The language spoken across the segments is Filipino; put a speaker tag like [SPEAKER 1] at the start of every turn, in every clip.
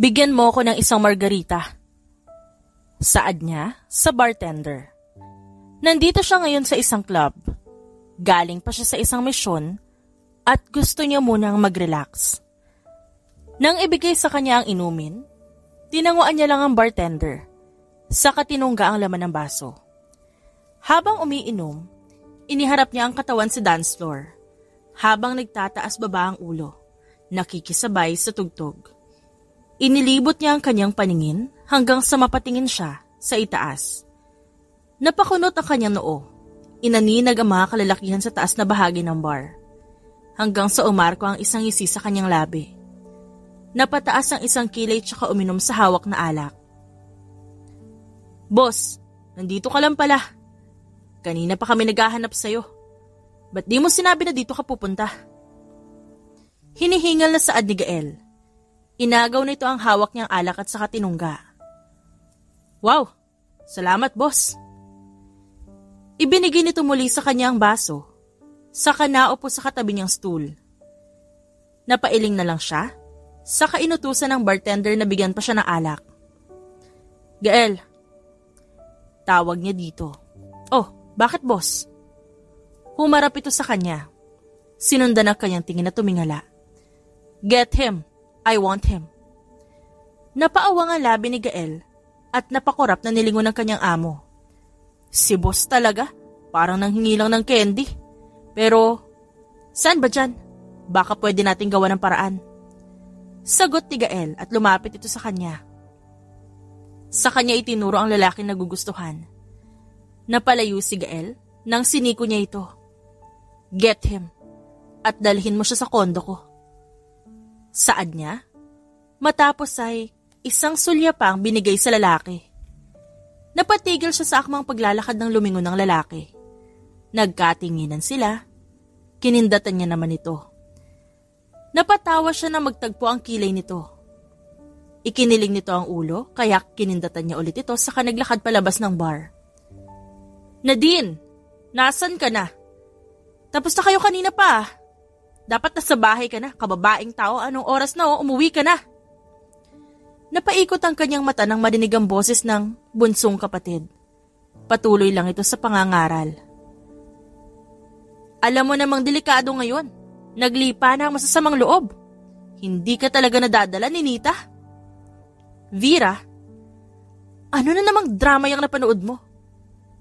[SPEAKER 1] Bigyan mo ko ng isang margarita. Saad niya sa bartender. Nandito siya ngayon sa isang club. Galing pa siya sa isang misyon at gusto niya munang mag-relax. Nang ibigay sa kanya ang inumin, tinanguan niya lang ang bartender, saka tinungga ang laman ng baso. Habang umiinom, iniharap niya ang katawan sa dance floor, habang nagtataas baba ang ulo, nakikisabay sa tugtog. Inilibot niya ang kanyang paningin hanggang sa mapatingin siya sa itaas. Napakunot ang kanyang noo. Inaninag ang mga kalalakihan sa taas na bahagi ng bar. Hanggang sa umarko ang isang ngisi sa kanyang labi. Napataas ang isang kilay tsaka uminom sa hawak na alak. Boss, nandito ka lang pala. Kanina pa kami naghahanap sa'yo. Ba't di mo sinabi na dito ka pupunta? Hinihingal na saad ni Gael. Inagaw nito ang hawak niyang alak at saka tinungga. Wow, salamat boss. Ibinigay nito muli sa kanya ang baso, saka naupo sa katabi niyang stool. Napailing na lang siya, saka inutusan ng bartender na bigyan pa siya ng alak. Gael, tawag niya dito. Oh, bakit boss? Humarap ito sa kanya. Sinundan ang kanyang tingin na tumingala. Get him. I want him. Napaawang ang labi ni Gael at napakurap na nilingon ng kanyang amo. Si boss talaga, parang nanghingi lang ng candy. Pero, saan ba dyan? Baka pwede nating gawa ng paraan. Sagot ni Gael at lumapit ito sa kanya. Sa kanya itinuro ang lalaking nagugustuhan. Napalayo si Gael nang siniko niya ito. Get him at dalhin mo siya sa kondo ko. Saad niya? Matapos ay isang sulya pang binigay sa lalaki. Napatigil siya sa akmang paglalakad ng lumingon ng lalaki. Nagkatinginan sila. Kinindatan niya naman ito. Napatawa siya na magtagpo ang kilay nito. Ikiniling nito ang ulo kaya kinindatan niya ulit ito saka naglakad palabas ng bar. Nadine, nasan ka na? Tapos na kayo kanina pa. Dapat nasa bahay ka na, kababaeng tao, anong oras na umuwi ka na. Napaikot ang kanyang mata nang marinig ang boses ng bunsong kapatid. Patuloy lang ito sa pangangaral. Alam mo namang delikado ngayon. Naglipa na ang masasamang loob. Hindi ka talaga nadadala ni Nita. Vera, ano na namang drama yung napanood mo?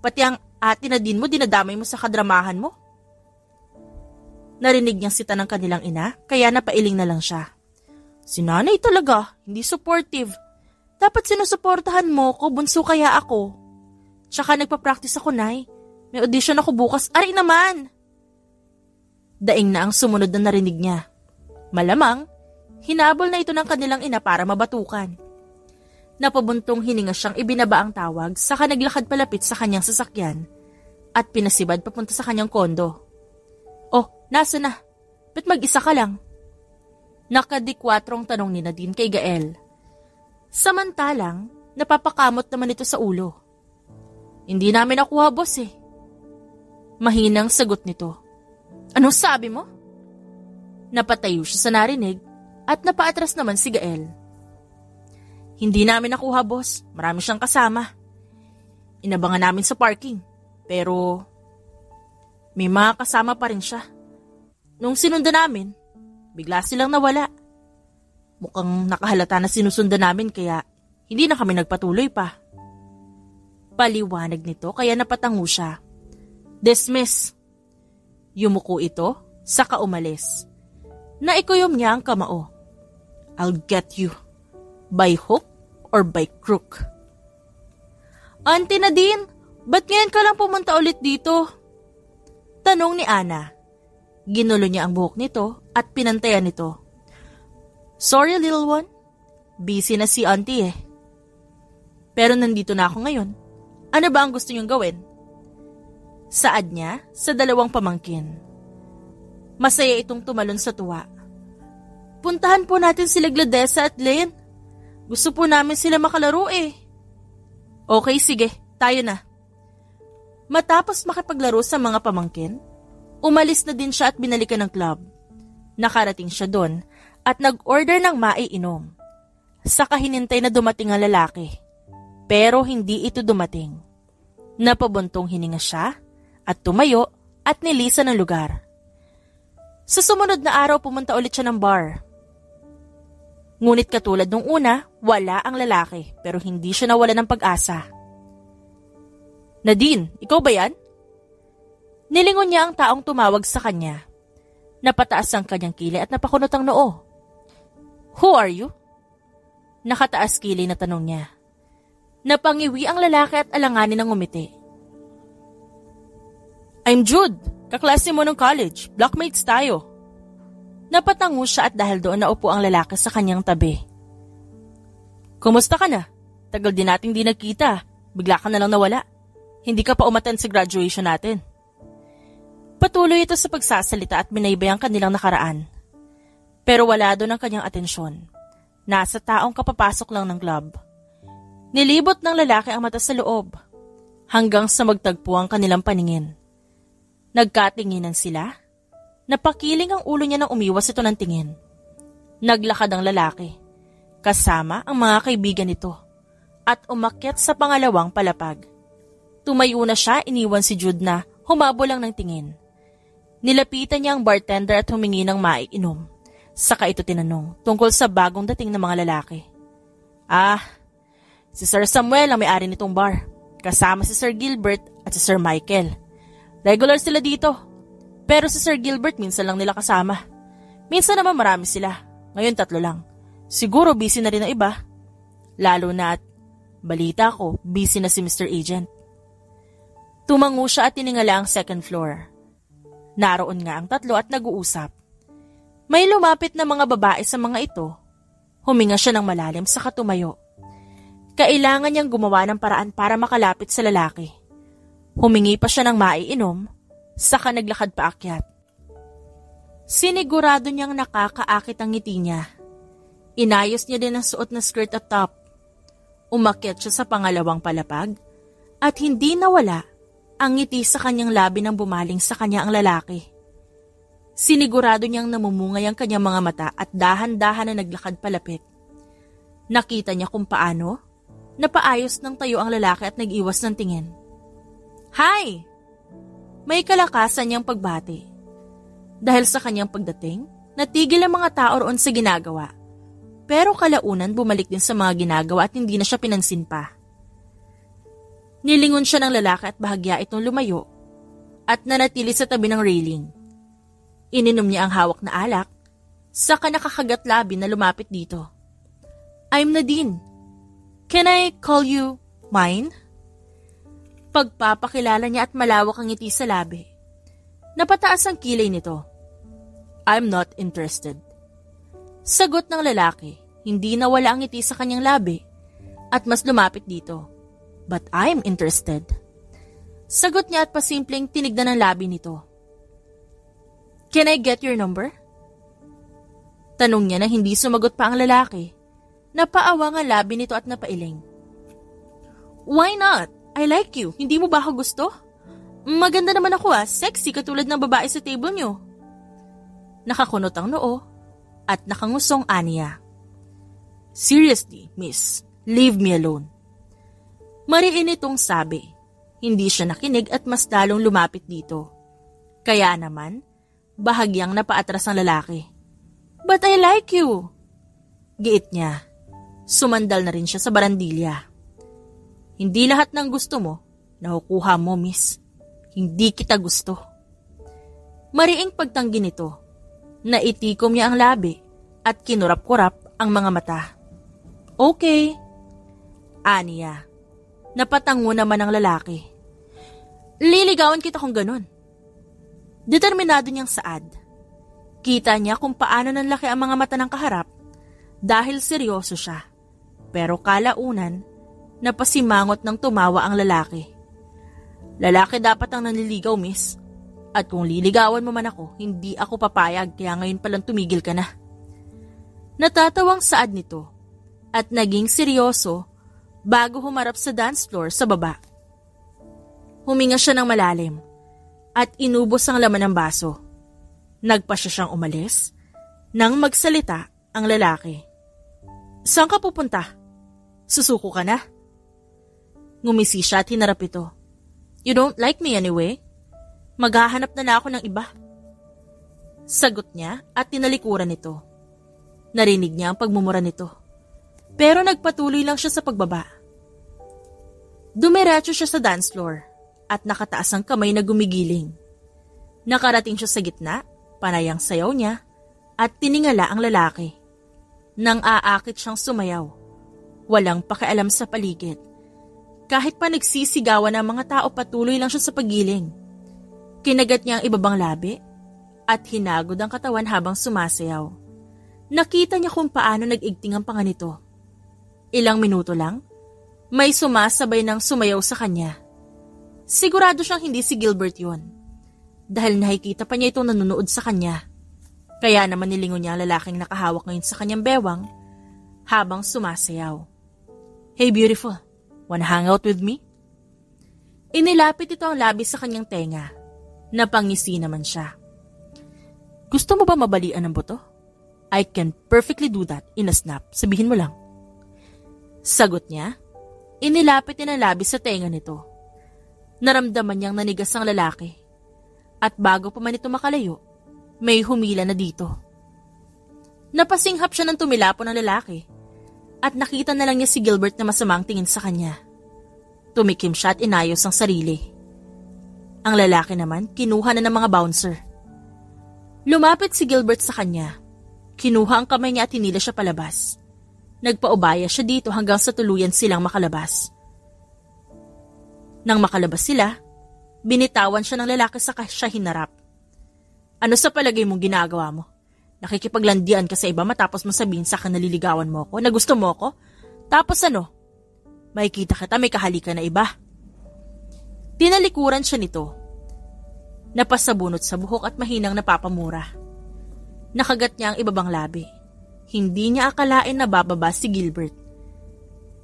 [SPEAKER 1] Pati ang ate na din mo dinadamay mo sa kadramahan mo? Narinig niyang sita ng kanilang ina, kaya napailing na lang siya. Si nanay talaga, hindi supportive. Dapat sinusuportahan mo ko, bunso kaya ako. Tsaka nagpa-practice ako, nay. May audition ako bukas, ari naman. Daing na ang sumunod na narinig niya. Malamang, hinabol na ito ng kanilang ina para mabatukan. Napabuntong hininga siyang ibinaba ang tawag, saka naglakad palapit sa kanyang sasakyan at pinasibad papunta sa kanyang kondo. Oh, nasa na? Ba't mag-isa ka lang? Nakadikwatrong tanong ni Nadine kay Gael. Samantalang, napapakamot naman ito sa ulo. Hindi namin nakuha, boss eh. Mahinang sagot nito. Anong sabi mo? Napatayo siya sa narinig at napaatras naman si Gael. Hindi namin nakuha, boss. Marami siyang kasama. Inabangan namin sa parking. Pero may mga kasama pa rin siya. Nung sinundan namin, bigla silang nawala. Mukhang nakahalata na sinusundan namin kaya hindi na kami nagpatuloy pa. Paliwanag nito kaya napatango siya. Dismiss. Yumuko ito, saka umalis. Naikuyom niya ang kamao. I'll get you. By hook or by crook? Auntie Nadine, ba't ngayon ka lang pumunta ulit dito? Tanong ni Ana. Ginulo niya ang buhok nito at pinantayan nito. Sorry, little one. Busy na si auntie eh. Pero nandito na ako ngayon. Ano ba ang gusto niyong gawin? Saad niya sa dalawang pamangkin. Masaya itong tumalon sa tuwa. Puntahan po natin sila Gladesa at Lynn. Gusto po namin sila makalaro eh. Okay, sige. Tayo na. Matapos makipaglaro sa mga pamangkin, umalis na din siya at binalikan ng club. Nakarating siya doon at nag-order ng maiinom. Saka hinintay na dumating ang lalaki. Pero hindi ito dumating. Napabuntong hininga siya at tumayo at nilisan ng lugar. Sa sumunod na araw pumunta ulit siya ng bar. Ngunit katulad nung una, wala ang lalaki pero hindi siya nawala ng pag-asa. Nadine, ikaw ba yan? Nilingon niya ang taong tumawag sa kanya. Napataas ang kanyang kilay at napakunot ang noo. Who are you? Nakataas kilay na tanong niya. Napangiwi ang lalaki at alanganin ng ngumiti. I'm Jude, kaklase mo ng college, blockmates tayo. Napatango siya at dahil doon naupo ang lalaki sa kanyang tabi. Kumusta ka na? Tagal din nating di nagkita, bigla ka na lang nawala. Hindi ka pa umattend sa graduation natin. Patuloy ito sa pagsasalita at binaybay ang kanilang nakaraan. Pero wala doon ang kanyang atensyon. Nasa taong kapapasok lang ng club. Nilibot ng lalaki ang mata sa loob, hanggang sa magtagpo ang kanilang paningin. Nagkatinginan sila. Napakiling ang ulo niya nang umiwas ito ng tingin. Naglakad ang lalaki, kasama ang mga kaibigan nito, at umakyat sa pangalawang palapag. Tumayo na siya, iniwan si Jude na humabol lang ng tingin. Nilapitan niya ang bartender at humingi ng maiinom. Saka ito tinanong tungkol sa bagong dating ng mga lalaki. Si Sir Samuel ang may-ari nitong bar, kasama si Sir Gilbert at si Sir Michael. Regular sila dito. Pero si Sir Gilbert minsan lang nila kasama. Minsan naman marami sila. Ngayon 3 lang. Siguro busy na rin ang iba. Lalo na at balita ko, busy na si Mr. Agent. Tumango siya at tiningala ang second floor. Naroon nga ang 3 at nag-uusap. May lumapit na mga babae sa mga ito. Huminga siya ng malalim sa katumayo. Kailangan niyang gumawa ng paraan para makalapit sa lalaki. Humingi pa siya ng maiinom. Saka naglakad paakyat. Sinigurado niyang nakakaakit ang ngiti niya. Inayos niya din ang suot na skirt at top. Umakyat siya sa pangalawang palapag at hindi nawala ang ngiti sa kanyang labi nang bumaling sa kanya ang lalaki. Sinigurado niyang namumungay ang kanyang mga mata at dahan-dahan na naglakad palapit. Nakita niya kung paano napaayos ng tayo ang lalaki at nag-iwas ng tingin. Hi! May kalakasan niyang pagbati. Dahil sa kanyang pagdating, natigil ang mga tao roon sa ginagawa. Pero kalaunan bumalik din sa mga ginagawa at hindi na siya pinansin pa. Nilingon siya ng lalaki at bahagya itong lumayo at nanatili sa tabi ng railing. Ininom niya ang hawak na alak, saka nakakagat labi na lumapit dito. I'm Nadine. Can I call you mine? Pagpapakilala niya at malawak ang ngiti sa labi. Napataas ang kilay nito. I'm not interested. Sagot ng lalaki, hindi nawala ang ngiti sa kanyang labi at mas lumapit dito. But I'm interested. Sagot niya at pasimpleng tinignan ang labi nito. Can I get your number? Tanong niya na hindi sumagot pa ang lalaki. Napaawang ang labi nito at napailing. Why not? I like you. Hindi mo ba ako gusto? Maganda naman ako sexy katulad ng babae sa table niyo. Nakakunot ang noo at nakangusong aniya. Seriously, miss, leave me alone. Mariin itong sabi. Hindi siya nakinig at mas lalong lumapit dito. Kaya naman, bahagyang napaatras ang lalaki. But I like you. Giit niya. Sumandal na rin siya sa barandilya. Hindi lahat ng gusto mo, nakukuha mo, miss. Hindi kita gusto. Mariing pagtanggi nito. Naitikom niya ang labi at kinurap-kurap ang mga mata. Okay. Aniya. Napatango naman ang lalaki. Liligawan kita kung ganun. Determinado niyang saad. Kita niya kung paano nanlaki ang mga mata ng kaharap dahil seryoso siya. Pero kalaunan, napasimangot ng tumawa ang lalaki. Lalaki dapat ang nanliligaw, miss. At kung liligawan mo man ako, hindi ako papayag kaya ngayon palang tumigil ka na. Natatawang saad nito at naging seryoso bago humarap sa dance floor sa baba. Huminga siya ng malalim at inubos ang laman ng baso. Nagpa siya siyang umalis nang magsalita ang lalaki. Saan ka pupunta? Susuko ka na? Ngumisi siya at hinarap ito. You don't like me anyway? Maghahanap na ako ng iba. Sagot niya at tinalikuran ito. Narinig niya ang pagmumura nito. Pero nagpatuloy lang siya sa pagbaba. Dumiretso siya sa dance floor at nakataas ang kamay na gumigiling. Nakarating siya sa gitna, panay ang sayaw niya at tiningala ang lalaki. Nang aakit siyang sumayaw, walang pakialam sa paligid. Kahit pa nagsisigawan ng mga tao, patuloy lang siya sa paggiling. Kinagat niya ang ibabang labi at hinagod ang katawan habang sumasayaw. Nakita niya kung paano nag-igting ang panga nito. Ilang minuto lang, may sumasabay ng sumayaw sa kanya. Sigurado siyang hindi si Gilbert yun. Dahil nakikita pa niya itong nanonood sa kanya. Kaya naman nilingon niya ang lalaking nakahawak ngayon sa kanyang bewang habang sumasayaw. Hey beautiful, wanna hang out with me? Inilapit ito ang labi sa kanyang tenga. Napangisi naman siya. Gusto mo ba mabalian ng buto? I can perfectly do that in a snap. Sabihin mo lang. Sagot niya. Inilapit niya ng labi sa tenga nito. Naramdaman niyang nanigas ang lalaki. At bago pa man ito makalayo, may humila na dito. Napasinghap siya ng tumilapon ng lalaki at nakita na lang niya si Gilbert na masamang tingin sa kanya. Tumikim siya at inayos ang sarili. Ang lalaki naman kinuha na ng mga bouncer. Lumapit si Gilbert sa kanya. Kinuha ang kamay niya at hinila siya palabas. Nagpaubaya siya dito hanggang sa tuluyan silang makalabas. Nang makalabas sila, binitawan siya ng lalaki sa siya hinarap. Ano sa palagay mong ginagawa mo? Nakikipaglandian ka sa iba matapos mo sabihin sa akin naliligawan mo ako, na gusto mo ako? Tapos ano? Makikita kita may kahalikan na iba. Tinalikuran siya nito. Napasabunot sa buhok at mahinang napapamura. Nakagat niya ang ibabang labi. Hindi niya akalain na bababa si Gilbert.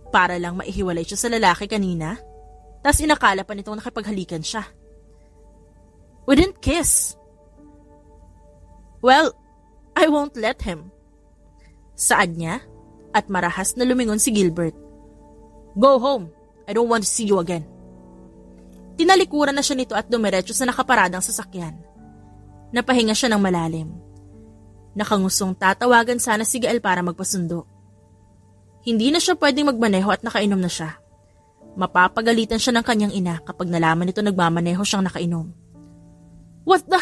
[SPEAKER 1] Para lang maihiwalay siya sa lalaki kanina, tas inakala pa nitong nakipaghalikan siya. We didn't kiss. Well, I won't let him. Saad niya at marahas na lumingon si Gilbert. Go home. I don't want to see you again. Tinalikuran na siya nito at dumiretso sa nakaparadang sasakyan. Napahinga siya ng malalim. Nakangusong tatawagan sana si Gael para magpasundo. Hindi na siya pwedeng magmaneho at nakainom na siya. Mapapagalitan siya ng kanyang ina kapag nalaman nito nagmamaneho siyang nakainom. What the?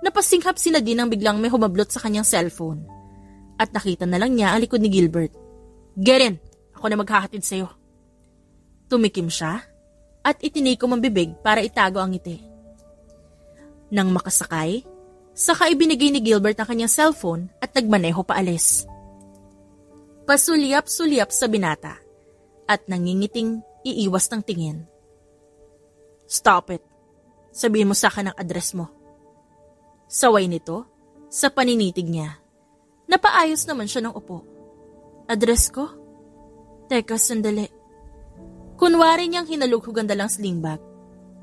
[SPEAKER 1] Napasinghap si Nadine nang biglang may humablot sa kanyang cellphone. At nakita na lang niya ang likod ni Gilbert. Get in! Ako na maghahatid sa'yo. Tumikim siya at itinikom ang bibig para itago ang ngiti. Nang makasakay, saka ibinigay ni Gilbert ang kanyang cellphone at nagmaneho paalis. Pasulyap-sulyap sa binata at nangingiting iiwas ng tingin. Stop it. Sabihin mo sa akin ang address mo. Saway nito sa paninitig niya. Napaayos naman siya ng upo. Address ko? Teka, sandali. Kunwari niyang hinalughugan dalang sling bag.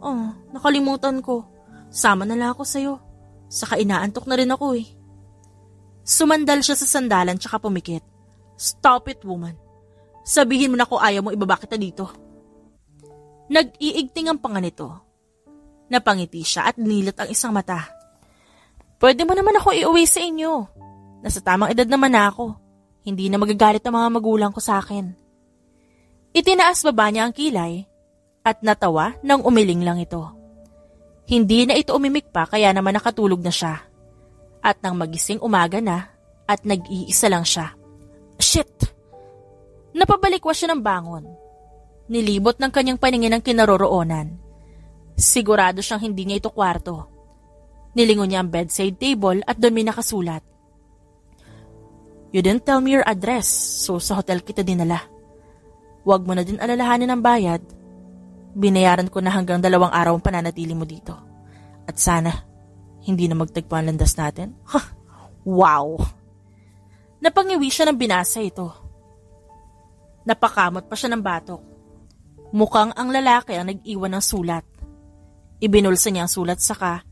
[SPEAKER 1] Oh, nakalimutan ko. Sama na lang ako sa'yo. Saka inaantok na rin ako eh. Sumandal siya sa sandalan tsaka pumikit. Stop it, woman. Sabihin mo na kung ayaw mo ibaba kita dito. Nag-iigting ang panga nito. Napangiti siya at nilat ang isang mata. Pwede mo naman ako iuwi sa inyo. Nasa tamang edad naman na ako. Hindi na magagalit ang mga magulang ko sa akin. Itinaas baba niya ang kilay at natawa nang umiling lang ito. Hindi na ito umimik pa kaya naman nakatulog na siya. At nang magising umaga na at nag-iisa lang siya. Shit! Napabalikwas siya ng bangon. Nilibot ng kanyang paningin ang kinaroroonan. Sigurado siyang hindi niya ito kwarto. Nilingon niya ang bedside table at doon may nakasulat. You didn't tell me your address, so sa hotel kita dinala. Huwag mo na din alalahanin ang bayad. Binayaran ko na hanggang 2 araw ang pananatili mo dito. At sana, hindi na magtagpo ang landas natin. Wow! Napangiwi siya ng binasa ito. Napakamot pa siya ng batok. Mukhang ang lalaki ang nag-iwan ng sulat. Ibinulsa niya ang sulat saka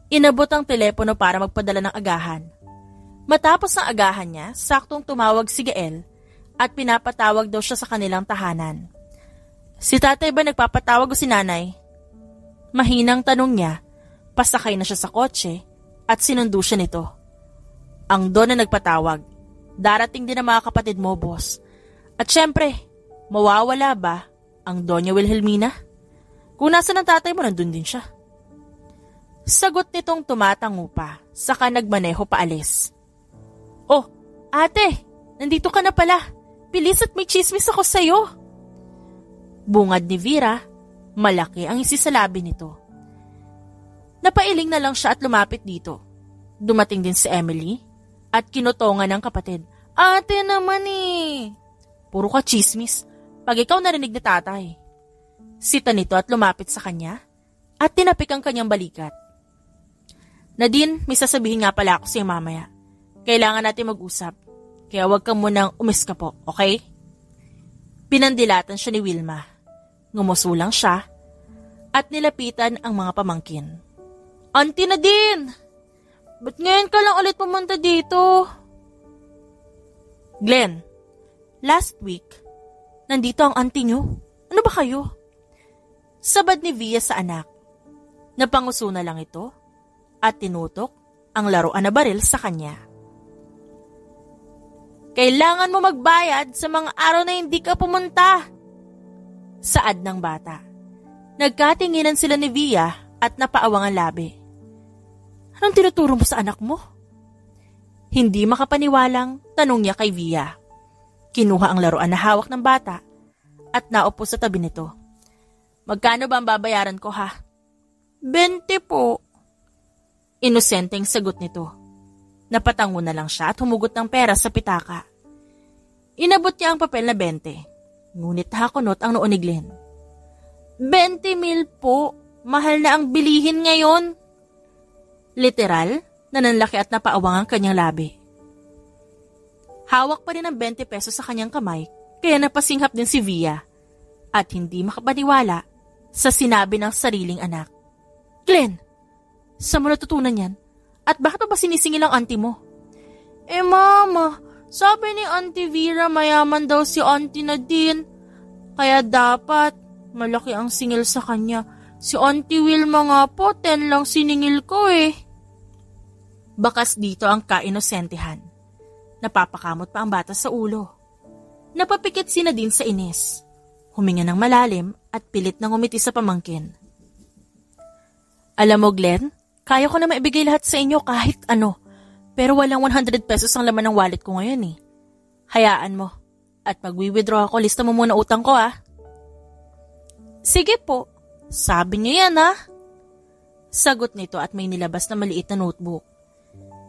[SPEAKER 1] inabot ang telepono para magpadala ng agahan. Matapos ang agahan niya, saktong tumawag si Gael at pinapatawag daw siya sa kanilang tahanan. Si tatay ba nagpapatawag o si nanay? Mahinang tanong niya, pasakay na siya sa kotse at sinundo siya nito. Ang Don na nagpatawag. Darating din ang mga kapatid mo, boss. At syempre, mawawala ba ang Doña Wilhelmina? Kung nasa ng tatay mo, nandun din siya. Sagot nitong tumatango pa, saka nagmaneho paalis. Oh, ate, nandito ka na pala. Bilis at may chismis ako sa'yo. Bungad ni Vera, malaki ang isisalabi nito. Napailing na lang siya at lumapit dito. Dumating din si Emily at kinutongan ng kapatid. Ate naman eh. Puro ka chismis pag ikaw narinig ni tatay. Sita nito at lumapit sa kanya at tinapik ang kanyang balikat. Nadine, may sasabihin nga pala ako sa'yo mamaya. Kailangan natin mag-usap. Kaya huwag kang munang umiskapo, okay? Pinandilatan siya ni Wilma. Ngumuso lang siya at nilapitan ang mga pamangkin. Auntie Nadine! Ba't ngayon ka lang ulit pumunta dito? Glenn, last week, nandito ang auntie niyo. Ano ba kayo? Sabad ni Via sa anak. Napanguso na lang ito at tinutok ang laruan na baril sa kanya. Kailangan mo magbayad sa mga araw na hindi ka pumunta. Saad ng bata. Nagkatinginan sila ni Via at napaawang ang labi. Anong tinuturo mo sa anak mo? Hindi makapaniwalang tanong niya kay Via. Kinuha ang laruan na hawak ng bata at naupo sa tabi nito. Magkano ba ang babayaran ko ha? 20 po. Inosenteng sagot nito. Napatango na lang siya at humugot ng pera sa pitaka. Inabot niya ang papel na 20. Ngunit hakunot ang noo ni Glenn. 20,000 po. Mahal na ang bilihin ngayon. Literal, nananlaki at napaawang ang kanyang labi. Hawak pa rin ang 20 pesos sa kanyang kamay, kaya napasinghap din si Via at hindi makapaniwala sa sinabi ng sariling anak. Glenn, saan mo natutunan yan? At bakit ba sinisingil ang auntie mo? Mama, sabi ni Auntie Vera mayaman daw si Auntie Nadine. Kaya dapat malaki ang singil sa kanya. Si Auntie Wilma nga po, 10 lang siningil ko eh. Bakas dito ang kainosentehan. Napapakamot pa ang bata sa ulo. Napapikit si Nadine sa inis. Huminga ng malalim at pilit na ngumiti sa pamangkin. Alam mo Glenn, kaya ko na maibigay lahat sa inyo kahit ano. Pero walang 100 pesos ang laman ng wallet ko ngayon eh. Hayaan mo. At mag-withdraw ako, lista mo muna utang ko ah. Sige po. Sabi niyo yan ah. Sagot nito at may nilabas na maliit na notebook.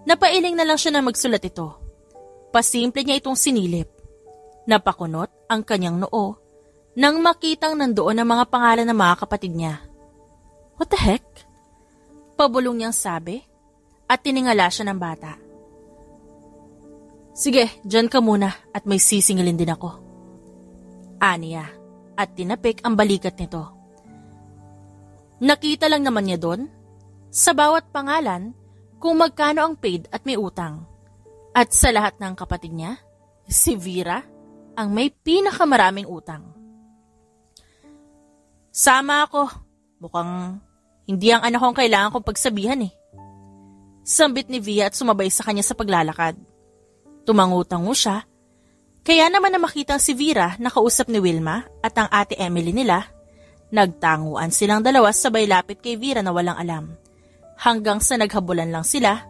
[SPEAKER 1] Napailing na lang siya na magsulat ito. Pasimple niya itong sinilip. Napakunot ang kanyang noo nang makitang nandoon ang mga pangalan ng mga kapatid niya. What the heck? Pabulong niyang sabi at tiningala siya ng bata. Sige, dyan ka muna at may sisingilin din ako. Aniya at tinapik ang balikat nito. Nakita lang naman niya doon, sa bawat pangalan, kung magkano ang paid at may utang. At sa lahat ng kapatid niya, si Vera ang may pinakamaraming utang. Sama ako. Mukhang hindi ang anak ko ang kailangan kong pagsabihan eh. Sambit ni Via at sumabay sa kanya sa paglalakad. Tumangutango siya, kaya naman na makita si Vera na kausap ni Wilma at ang ate Emily nila, nagtanguan silang dalawa sabay lapit kay Vera na walang alam. Hanggang sa naghabulan lang sila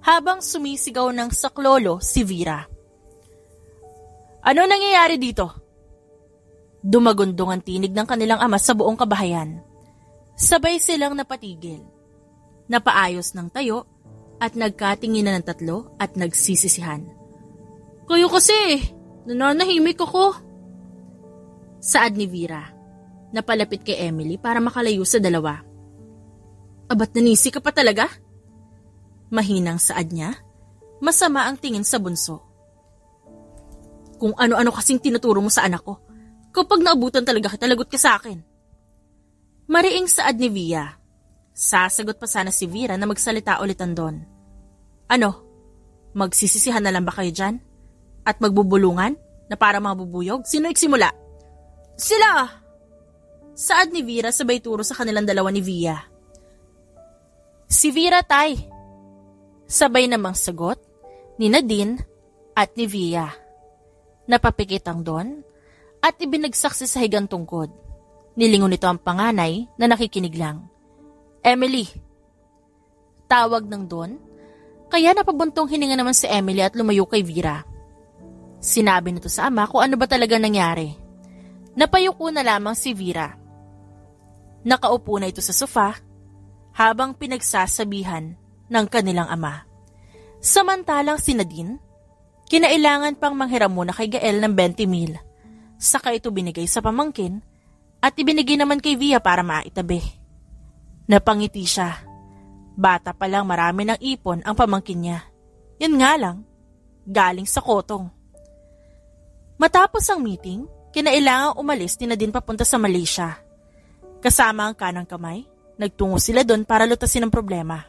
[SPEAKER 1] habang sumisigaw ng saklolo si Vera. Ano nangyayari dito? Dumagundong ang tinig ng kanilang ama sa buong kabahayan. Sabay silang napatigil. Napaayos ng tayo at nagkatinginan ng tatlo at nagsisisihan. Kayo kasi, nananahimik ako. Saad ni Vera. Napalapit kay Emily para makalayo sa dalawa. Abat nanisi ka pa talaga? Mahinang saad niya, masama ang tingin sa bunso. Kung ano-ano kasing tinuturo mo sa anak ko, kapag naabutan talaga kita, lagot ka sa akin. Mariing saad ni Via. Sasagot pa sana si Vera na magsalita ulit Don. Ano? Magsisisihan na lang ba kayo dyan? At magbubulungan na para mabubuyog? Sino nagsimula? Sila! Saad ni Vera sabay turo sa kanilang dalawa ni Via. Si Vera, tay. Sabay namang sagot ni Nadine at ni Via. Napapikit ang Don at ibinagsak sa sahigang tungkod. Nilingon nito ang panganay na nakikinig lang. Emily. Tawag ng Don, kaya napabuntong hininga naman si Emily at lumayo kay Vera. Sinabi nito sa ama kung ano ba talaga nangyari. Napayuko na lamang si Vera. Nakaupo na ito sa sofa habang pinagsasabihan ng kanilang ama. Samantalang si Nadine, kinailangan pang manghiram muna kay Gael ng 20,000. Saka ito binigay sa pamangkin at ibinigay naman kay Via para maitabi. Napangiti siya. Bata pa lang marami ng ipon ang pamangkin niya. Yan nga lang, galing sa kotong. Matapos ang meeting, kinailangang umalis ni Nadine papunta sa Malaysia. Kasama ang kanang kamay, nagtungo sila doon para lutasin ang problema.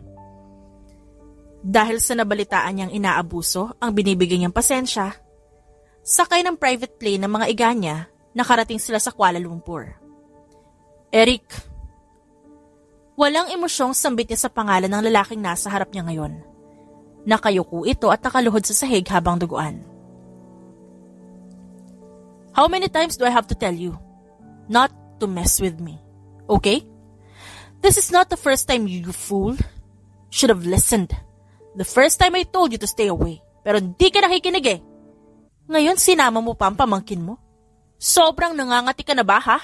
[SPEAKER 1] Dahil sa nabalitaan niyang inaabuso ang binibigay niyang pasensya, sakay ng private plane ng mga iga niya, nakarating sila sa Kuala Lumpur. Eric. Walang emosyong sambit niya sa pangalan ng lalaking nasa harap niya ngayon. Nakayuko ito at nakaluhod sa sahig habang duguan. How many times do I have to tell you not to mess with me? Okay? This is not the first time you fool. Should have listened. The first time I told you to stay away. Pero di ka nakikinig eh. Ngayon sinama mo pa ang pamangkin mo. Sobrang nangangati ka na ba ha?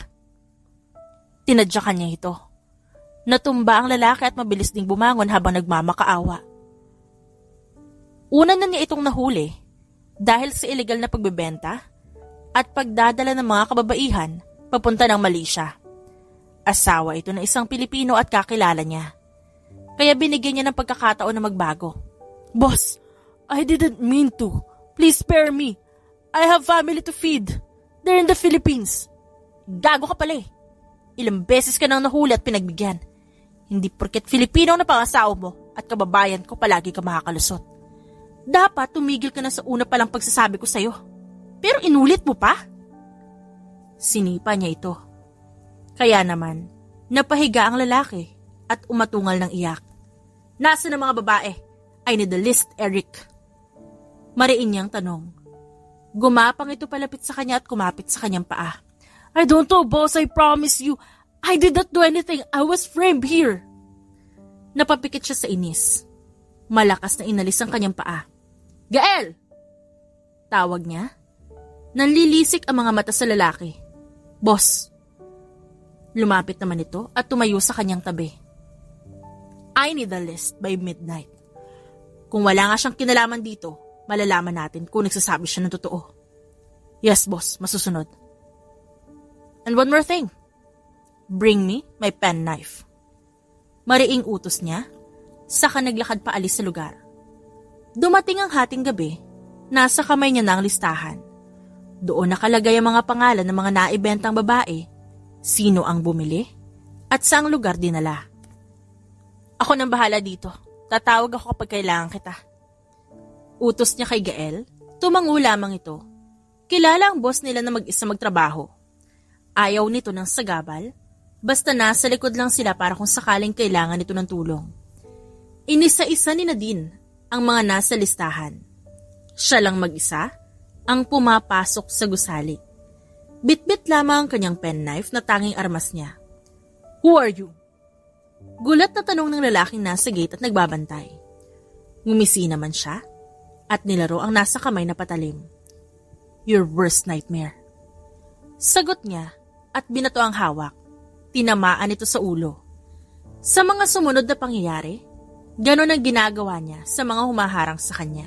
[SPEAKER 1] Tinadyakan niya ito. Natumba ang lalaki at mabilis ding bumangon habang nagmamakaawa. Una na niya itong nahuli dahil sa illegal na pagbebenta at pagdadala ng mga kababaihan papunta ng Malaysia. Asawa ito ng isang Pilipino at kakilala niya. Kaya binigyan niya ng pagkakataon na magbago. Boss, I didn't mean to. Please spare me. I have family to feed. They're in the Philippines. Gago ka pala eh. Ilang beses ka nang nahuli at pinagbigyan. Hindi porket Filipino na pangasawa mo at kababayan ko palagi ka makakalusot. Dapat tumigil ka na sa una palang pagsasabi ko sa'yo. Pero inulit mo pa? Sinipa niya ito. Kaya naman, napahiga ang lalaki at umatungal ng iyak. Nasaan ang mga babae? I need the list, Eric. Mariin niyang tanong. Gumapang ito palapit sa kanya at kumapit sa kanyang paa. I don't know, boss. I promise you. I did not do anything. I was framed here. Napapikit siya sa inis. Malakas na inalis ang kanyang paa. Gael! Tawag niya. Nanlilisik ang mga mata sa lalaki. Boss. Lumapit naman ito at tumayo sa kanyang tabi. I need the list by midnight. Kung wala nga siyang kinalaman dito, malalaman natin kung nagsasabi siya ng totoo. Yes, boss. Masusunod. And one more thing. Bring me my penknife. Mariing utos niya, saka naglakad pa alis sa lugar. Dumating ang hating gabi, nasa kamay niya na ang listahan. Doon nakalagay ang mga pangalan ng mga naibentang babae, sino ang bumili, at saang lugar dinala. Ako nang bahala dito. Tatawag ako kapag kailangan kita. Utos niya kay Gael, tumango lamang ito. Kilala ang boss nila na mag-isa magtrabaho. Ayaw nito ng sagabal, basta nasa likod lang sila para kung sakaling kailangan nito ng tulong. Inisa-isa ni Nadine ang mga nasa listahan. Siya lang mag-isa ang pumapasok sa gusali. Bit-bit lamang ang kanyang penknife na tanging armas niya. Who are you? Gulat na tanong ng lalaking nasa gate at nagbabantay. Ngumisi naman siya at nilaro ang nasa kamay na patalim. Your worst nightmare. Sagot niya at binato ang hawak. Tinamaan ito sa ulo. Sa mga sumunod na pangyayari, ganon ang ginagawa niya sa mga humaharang sa kanya.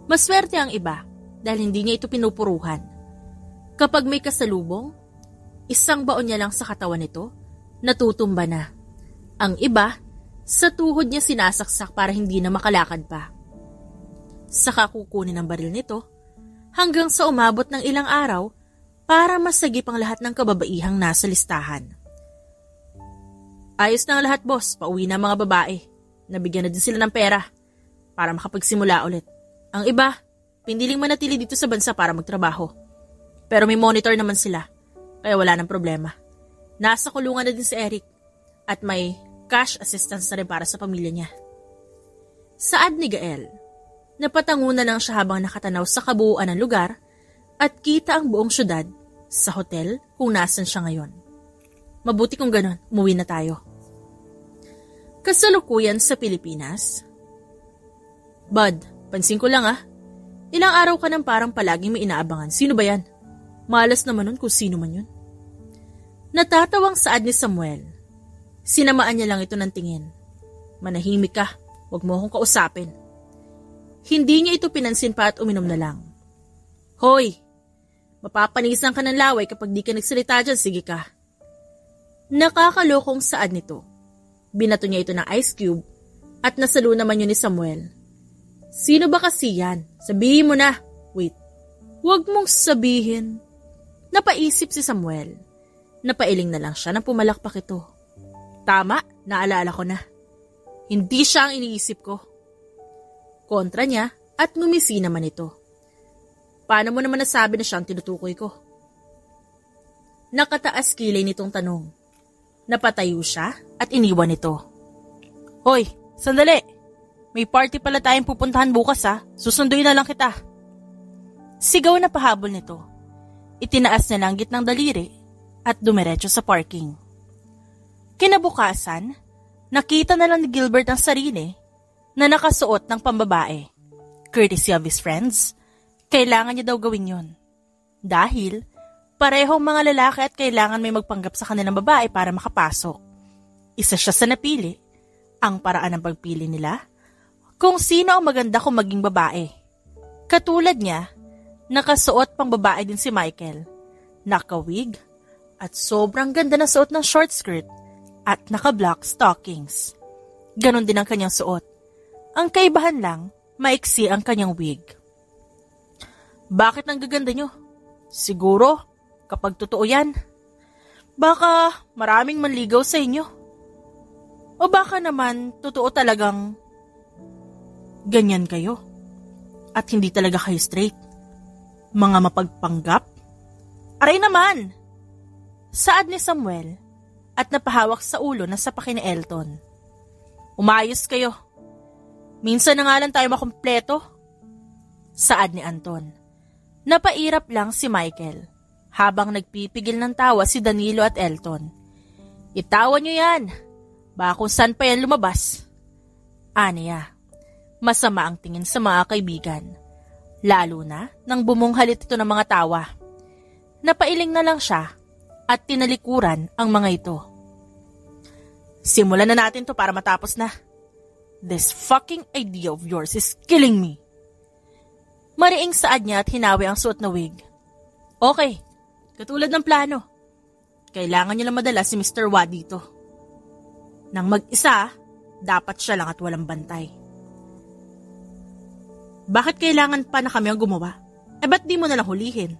[SPEAKER 1] Maswerte ang iba dahil hindi niya ito pinupuruhan. Kapag may kasalubong, isang baon niya lang sa katawan nito, natutumba na. Ang iba, sa tuhod niya sinasaksak para hindi na makalakad pa. Saka kukunin ang baril nito hanggang sa umabot ng ilang araw para masagip ang lahat ng kababaihang nasa listahan. Ayos na ang lahat, boss. Pauwi na ang mga babae. Nabigyan na din sila ng pera para makapagsimula ulit. Ang iba, piniling manatili dito sa bansa para magtrabaho. Pero may monitor naman sila, kaya wala nang problema. Nasa kulungan na din si Eric at may cash assistance na rin para sa pamilya niya. Saad ni Gael, napatangunan lang siya habang nakatanaw sa kabuuan ng lugar at kita ang buong syudad sa hotel kung nasan siya ngayon. Mabuti kung ganon, umuwi na tayo. Kasalukuyan sa Pilipinas. Bud, pansin ko lang ilang araw ka nang parang palaging may inaabangan. Sino ba yan? Malas naman nun kung sino man yun. Natatawang Saad ni Samuel. Sinamaan niya lang ito ng tingin. Manahimik ka, huwag mo akong kausapin. Hindi niya ito pinansin pa at uminom na lang. Hoy, mapapanisan ka ng laway kapag di ka nagsalita dyan, sige ka. Nakakalokong Saad nito. Binato niya ito ng ice cube at nasalo naman yun ni Samuel. Sino ba kasi yan? Sabihin mo na. Wait, huwag mong sabihin. Napaisip si Samuel. Napailing na lang siya nang pumalakpak ito. Tama, naalala ko na. Hindi siya ang iniisip ko. Kontra niya at ngumisi naman ito. Paano mo naman nasabi na siya ang tinutukoy ko? Nakataas kilay nitong tanong. Napatayo siya at iniwan ito. Hoy, sandali! May party pala tayong pupuntahan bukas Susunduin na lang kita. Sigaw na pahabol nito. Itinaas na lang gitnang daliri at dumiretso sa parking. Kinabukasan, nakita na lang ni Gilbert ang sarili na nakasuot ng pambabae. Courtesy of his friends, kailangan niya daw gawin yon. Dahil parehong mga lalaki at kailangan may magpanggap sa kanilang babae para makapasok. Isa siya sa napili. Ang paraan ng pagpili nila, kung sino ang maganda kung maging babae. Katulad niya, nakasuot pang babae din si Michael. Nakawig at sobrang ganda na suot ng short skirt at naka-black stockings. Ganon din ang kanyang suot. Ang kaibahan lang, maiksi ang kanyang wig. Bakit ang gaganda nyo? Siguro, kapag totoo yan, baka maraming manligaw sa inyo. O baka naman, totoo talagang ganyan kayo. At hindi talaga kayo straight. Mga mapagpanggap? Aray naman! Saad ni Samuel at napahawak sa ulo na sapakin ni Elton. Umayos kayo. Minsan na nga lang tayo makumpleto. Saad ni Anton. Napairap lang si Michael habang nagpipigil ng tawa si Danilo at Elton. Itawan nyo yan. Baka kung saan pa yan lumabas. Aniya. Masama ang tingin sa mga kaibigan. Lalo na nang bumunghalit ito ng mga tawa. Napailing na lang siya at tinalikuran ang mga ito. Simulan na natin to para matapos na. This fucking idea of yours is killing me. Mariing Saad niya at hinawi ang suot na wig. Okay, katulad ng plano. Kailangan niya lang madala si Mr. Wa dito. Nang mag-isa, dapat siya lang at walang bantay. Bakit kailangan pa na kami ang gumawa? Ba't di mo nalang hulihin?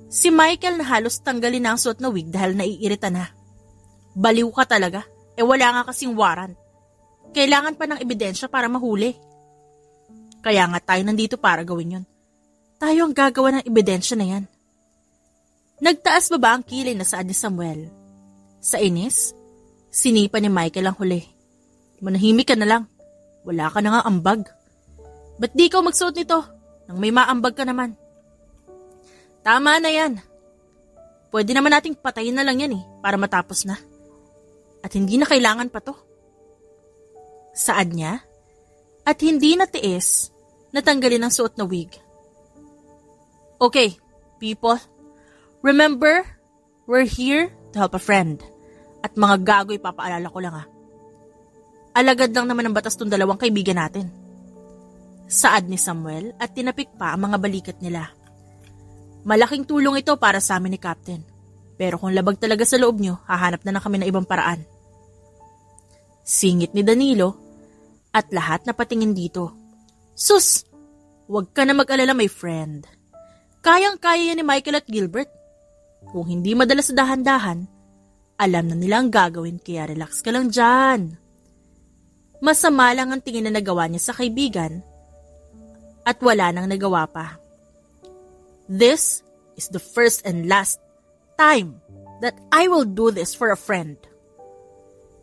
[SPEAKER 1] Si Michael na halos tanggalin na ang suot na wig dahil naiirita na. Baliw ka talaga. Wala nga kasing warrant. Kailangan pa ng ebidensya para mahuli. Kaya nga tayo nandito para gawin yun. Tayo ang gagawa ng ebidensya na yan. Nagtaas baba ang kilay na Saad ni Samuel. Sa inis, sinipa ni Michael ang huli. Manahimik ka na lang. Wala ka na nga ambag. Ba't di ikaw magsuot nito nang may maambag ka naman? Tama na yan. Pwede naman nating patayin na lang yan para matapos na. At hindi na kailangan pa to. Saad niya at hindi natiis na tanggalin ang suot na wig. Okay, people. Remember, we're here to help a friend. At mga gagoy papaalala ko lang Alagad lang naman ng batas tong dalawang kaibigan natin. Saad ni Samuel at tinapik pa ang mga balikat nila. Malaking tulong ito para sa amin ni Captain. Pero kung labag talaga sa loob nyo, hahanap na kami ng ibang paraan. Singit ni Danilo at lahat na patingin dito. Sus! Huwag ka na mag-alala, my friend. Kayang-kaya yan ni Michael at Gilbert. Kung hindi madala sa dahan-dahan, alam na nila ang gagawin kaya relax ka lang dyan. Masama lang ang tingin na nagawa niya sa kaibigan at wala nang nagawa pa. This is the first and last time that I will do this for a friend.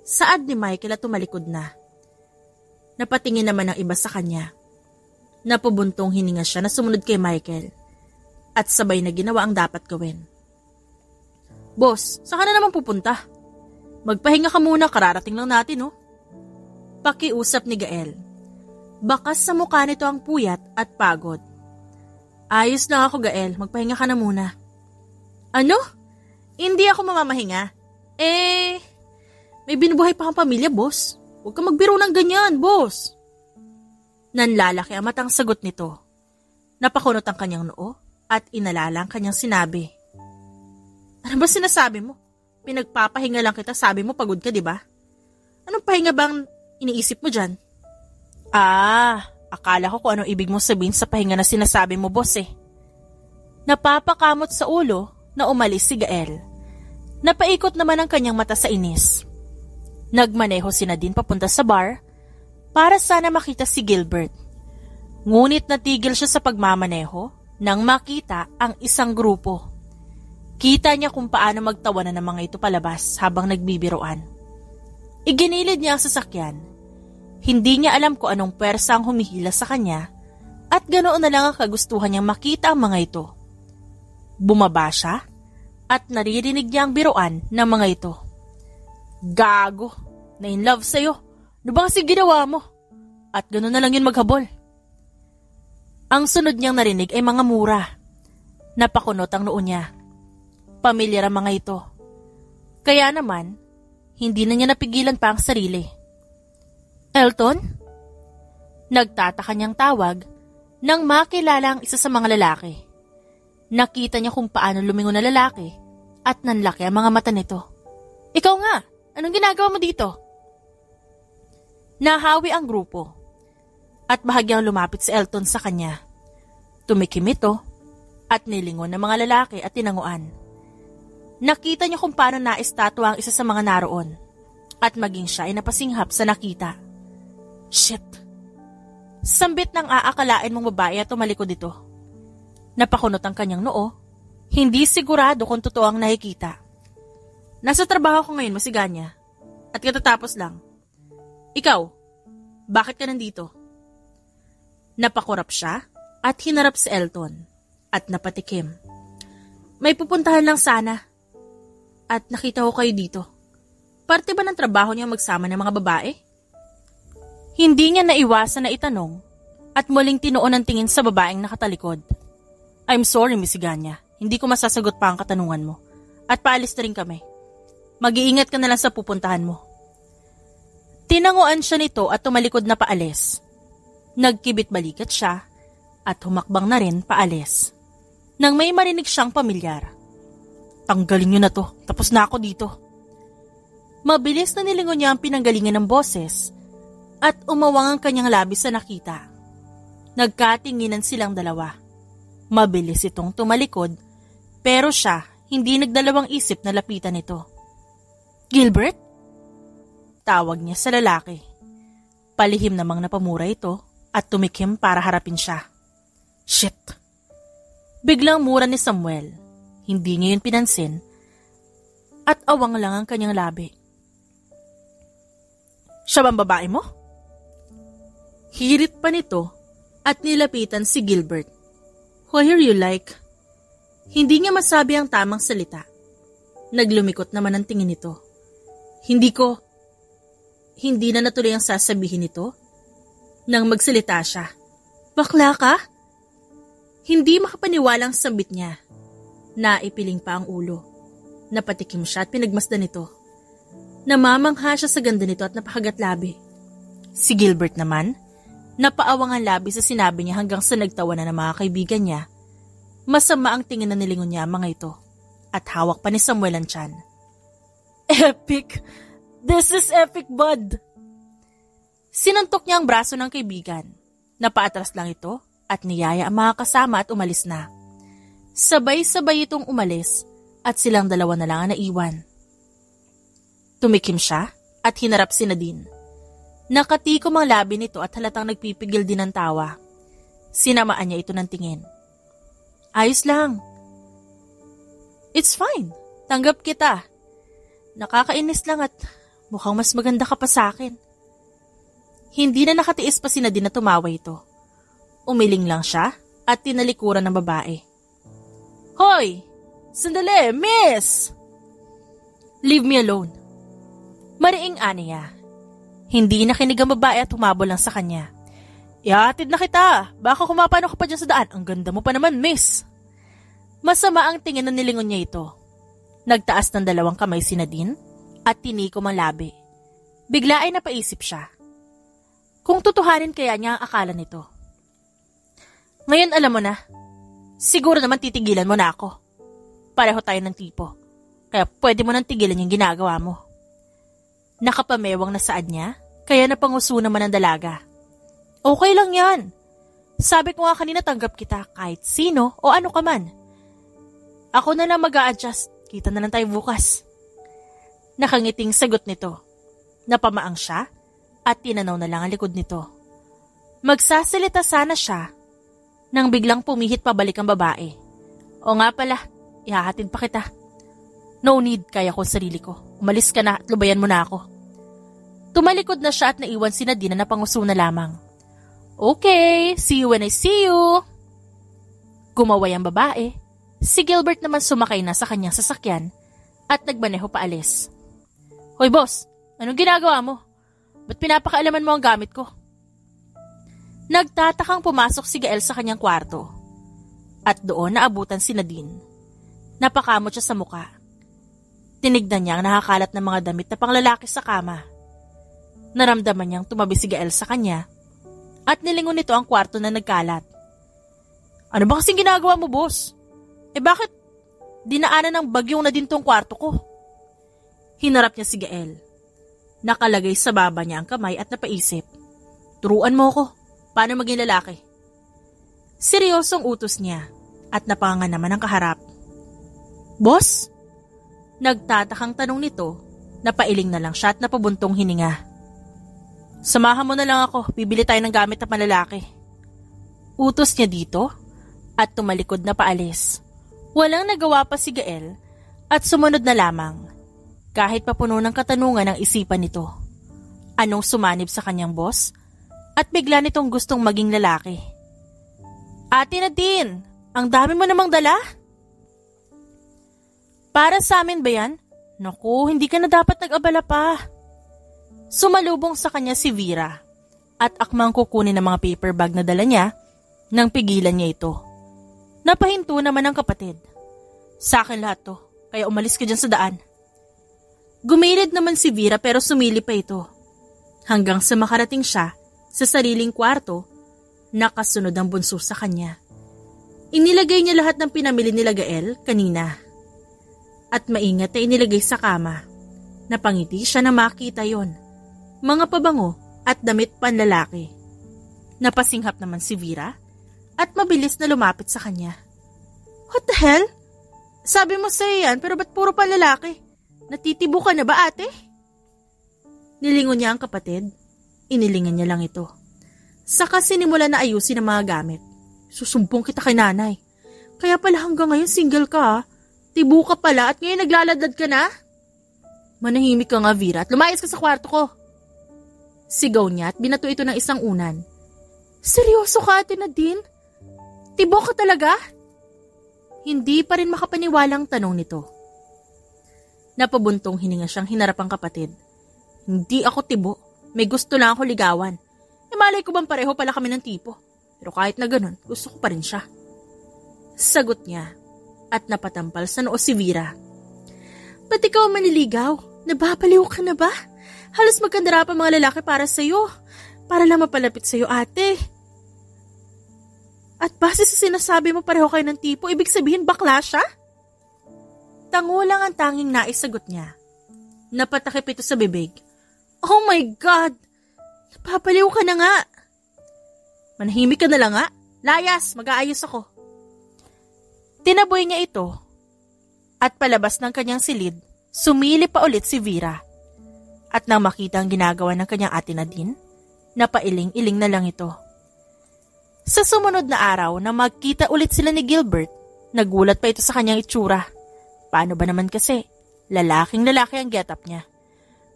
[SPEAKER 1] Saad ni Michael at tumalikod na. Napatingin naman ang iba sa kanya. Napubuntong hininga siya na sumunod kay Michael at sabay na ginawa ang dapat gawin. Boss, saan ka na naman pupunta? Magpahinga ka muna, kararating lang natin, oh. Pakiusap ni Gael. Bakas sa mukha nito ang puyat at pagod. Ayos lang ako, Gael. Magpahinga ka na muna. Ano? Hindi ako mamamahinga. May binubuhay pa kang pamilya, boss. Huwag ka magbiro ng ganyan, boss. Nanlalaki ang matang sagot nito. Napakunot ang kanyang noo at inalala ang kanyang sinabi. Ano ba sinasabi mo? Pinagpapahinga lang kita, sabi mo pagod ka, di ba? Anong pahinga bang iniisip mo dyan? Akala ko kung anong ibig mong sabihin sa pahinga na sinasabi mo, boss eh. Napapakamot sa ulo na umalis si Gael. Napaikot naman ang kanyang mata sa inis. Nagmaneho si Nadine papunta sa bar para sana makita si Gilbert. Ngunit natigil siya sa pagmamaneho nang makita ang isang grupo. Kita niya kung paano magtawanan ng mga ito palabas habang nagbibiroan. Iginilid niya ang sasakyan. Hindi niya alam kung anong pwersa ang humihila sa kanya at ganoon na lang ang kagustuhan niyang makita ang mga ito. Bumaba siya at naririnig niya ang biroan ng mga ito. Gago, na in love sa'yo. Ano ba kasi ginawa mo? At ganoon na lang yun maghabol. Ang sunod niyang narinig ay mga mura. Napakunot ang noo niya. Pamilyar ang mga ito. Kaya naman, hindi na niya napigilan pa ang sarili. Elton? Nagtataka niyang tawag nang makilala ang isa sa mga lalaki. Nakita niya kung paano lumingon na lalaki at nanlaki ang mga mata nito. Ikaw nga, anong ginagawa mo dito? Nahawi ang grupo at bahagyang lumapit si Elton sa kanya. Tumikim ito at nilingon ng mga lalaki at tinanguan. Nakita niya kung paano naistatwa ang isa sa mga naroon at maging siya ay napasinghap sa nakita. Shit! Sambit ng aakalain mong babae at tumalikod ito. Napakunot ang kanyang noo, hindi sigurado kung totoo ang nakikita. Nasa trabaho ko ngayon, masiganya, at katatapos lang. Ikaw, bakit ka nandito? Napakurap siya at hinarap si Elton at napatikim. May pupuntahan lang sana. At nakita ko kayo dito. Parte ba ng trabaho niya magsama ng mga babae? Hindi niya naiwasan na itanong at muling tinuon ang tingin sa babaeng nakatalikod. I'm sorry, Miss Ganya. Hindi ko masasagot pa ang katanungan mo. At paalis na rin kami. Mag-iingat ka na lang sa pupuntahan mo. Tinanguan siya nito at tumalikod na paalis. Nagkibit-balikat siya at humakbang na rin paalis. Nang may marinig siyang pamilyar. Tanggalin niyo na to, tapos na ako dito. Mabilis na nilingon niya ang pinanggalingan ng boses at umawang ang kanyang labis sa nakita. Nagkatinginan silang dalawa. Mabilis itong tumalikod pero siya hindi nagdalawang isip na lapitan ito. Gilbert? Tawag niya sa lalaki. Palihim namang napamura ito at tumikim para harapin siya. Shit! Biglang mura ni Samuel. Hindi niya yun pinansin at awang lang ang kanyang labi. Siya bang babae mo? Hirit pa nito at nilapitan si Gilbert. Whatever you like. Hindi niya masabi ang tamang salita. Naglumikot naman ang tingin nito. Hindi na natuloy ang sasabihin nito nang magsalita siya. Bakla ka? Hindi makapaniwalang sambit niya. Naipiling pa ang ulo. Napatikim siya at pinagmasdan nito. Namamangha siya sa ganda nito at napakagat labi. Si Gilbert naman, napaawang ang labi sa sinabi niya hanggang sa nagtawanan ng mga kaibigan niya. Masama ang tingin na nilingon niya ang mga ito at hawak pa ni Samuel ang tiyan. Epic! This is epic, bud! Sinuntok niya ang braso ng kaibigan. Napaatras lang ito at niyaya ang mga kasama at umalis na. Sabay-sabay itong umalis at silang dalawa na lang ang naiwan. Tumikim siya at hinarap si Nadine. Nakatikom ang labi nito at halatang nagpipigil din ng tawa. Sinamaan niya ito ng tingin. Ayos lang. It's fine. Tanggap kita. Nakakainis lang at mukhang mas maganda ka pa sa akin. Hindi na nakatiis pa si Nadine na tumawa ito. Umiling lang siya at tinalikuran ng babae. Hoy! Sandali, miss! Leave me alone. Mariing aniya. Hindi nakinig ang babae at humabol lang sa kanya. Ihatid na kita. Baka kumapano ka pa dyan sa daan. Ang ganda mo pa naman, miss. Masama ang tingin na nilingon niya ito. Nagtaas ng 2 kamay si Nadine at tinikom ang labi. Bigla ay napaisip siya. Kung tutuhanin kaya niya ang akala nito. Ngayon alam mo na, siguro naman titigilan mo na ako. Pareho tayo ng tipo. Kaya pwede mo nang tigilan yung ginagawa mo. Nakapamewang na saad niya, kaya napanguso naman ang dalaga. Okay lang yan. Sabi ko nga kanina tanggap kita kahit sino o ano ka man. Ako na lang mag-a-adjust. Kita na lang tayo bukas. Nakangiting sagot nito. Napamaang siya at tinanaw na lang ang likod nito. Magsasalita sana siya nang biglang pumihit pabalik ang babae. O nga pala, ihahatid pa kita. No need, kaya ko sarili ko. Umalis ka na at lubayan mo na ako. Tumalikod na siya at naiwan si Nadine na napanguso na lamang. Okay, see you when I see you. Gumaway ang babae. Si Gilbert naman sumakay na sa kanyang sasakyan at nagmaneho paalis. Hoy boss, anong ginagawa mo? Ba't pinapakaalaman mo ang gamit ko? Nagtatakang pumasok si Gael sa kanyang kwarto. At doon naabutan si Nadine. Napakamot siya sa muka. Tinignan niya ang nakakalat ng mga damit na panglalaki sa kama. Naramdaman niyang tumabi si Gael sa kanya at nilingon nito ang kwarto na nagkalat. Ano ba kasing ginagawa mo, boss? Bakit dinaanan ng bagyong na din tong kwarto ko? Hinarap niya si Gael. Nakalagay sa baba niya ang kamay at napaisip. Turuan mo ko. Paano maging lalaki? Seryosong utos niya at napangan naman ang kaharap. Boss? Nagtatakang tanong nito, napailing na lang siya at napabuntong hininga. Samahan mo na lang ako, bibili tayo ng gamit na panlalaki. Utos niya dito at tumalikod na paalis. Walang nagawa pa si Gael at sumunod na lamang. Kahit papuno ng katanungan ang isipan nito. Anong sumanib sa kanyang boss? At bigla nitong gustong maging lalaki. Ate Nadine, ang dami mo namang dala? Para sa amin ba yan? Naku, hindi ka na dapat nag-abala pa. Sumalubong sa kanya si Vera at akmang kukunin ang mga paper bag na dala niya nang pigilan niya ito. Napahinto naman ang kapatid. Sa akin lahat to, kaya umalis ka dyan sa daan. Gumilid naman si Vera pero sumili pa ito. Hanggang sa makarating siya sa sariling kwarto, nakasunod ang bunso sa kanya. Inilagay niya lahat ng pinamili nila Gael kanina. At maingat na inilagay sa kama. Napangiti siya na makita yon. Mga pabango at damit panlalaki. Napasinghap naman si Vera at mabilis na lumapit sa kanya. What the hell? Sabi mo sa'yo yan pero ba't puro panlalaki? Natitibo ka na ba ate? Nilingon niya ang kapatid. Inilingan niya lang ito. Saka sinimula na ayusin ang mga gamit. Susumbong kita kay nanay. Kaya pala hanggang ngayon single ka ha? Tibo ka pala at ngayon naglaladlad ka na? Manahimik ka nga Vera at lumayas ka sa kwarto ko. Sigaw niya at binato ito ng isang unan. Seryoso ka ate Nadine? Tibo ka talaga? Hindi pa rin makapaniwalang tanong nito. Napabuntong hininga siyang hinarap ang kapatid. Hindi ako tibo. May gusto lang ako ligawan. Malay ko bang pareho pala kami ng tipo. Pero kahit na ganun, gusto ko pa rin siya. Sagot niya at napatampal sa noo si Vera. Ba't ikaw maniligaw? Nababaliw ka na ba? Halos magkandara pa mga lalaki para sa'yo. Para lang mapalapit sa'yo ate. At base sa sinasabi mo pareho kayo ng tipo, ibig sabihin bakla siya? Tango lang ang tanging naisagot niya. Napatakip ito sa bibig. Oh my God! Napapaliw ka na nga! Manahimik ka na lang nga. Layas, mag-aayos ako. Tinaboy niya ito. At palabas ng kanyang silid, sumili pa ulit si Vera. At nang makita ang ginagawa ng kanyang ate Nadine, napailing-iling na lang ito. Sa sumunod na araw na magkita ulit sila ni Gilbert, nagulat pa ito sa kanyang itsura. Paano ba naman kasi? Lalaking lalaki ang getup niya.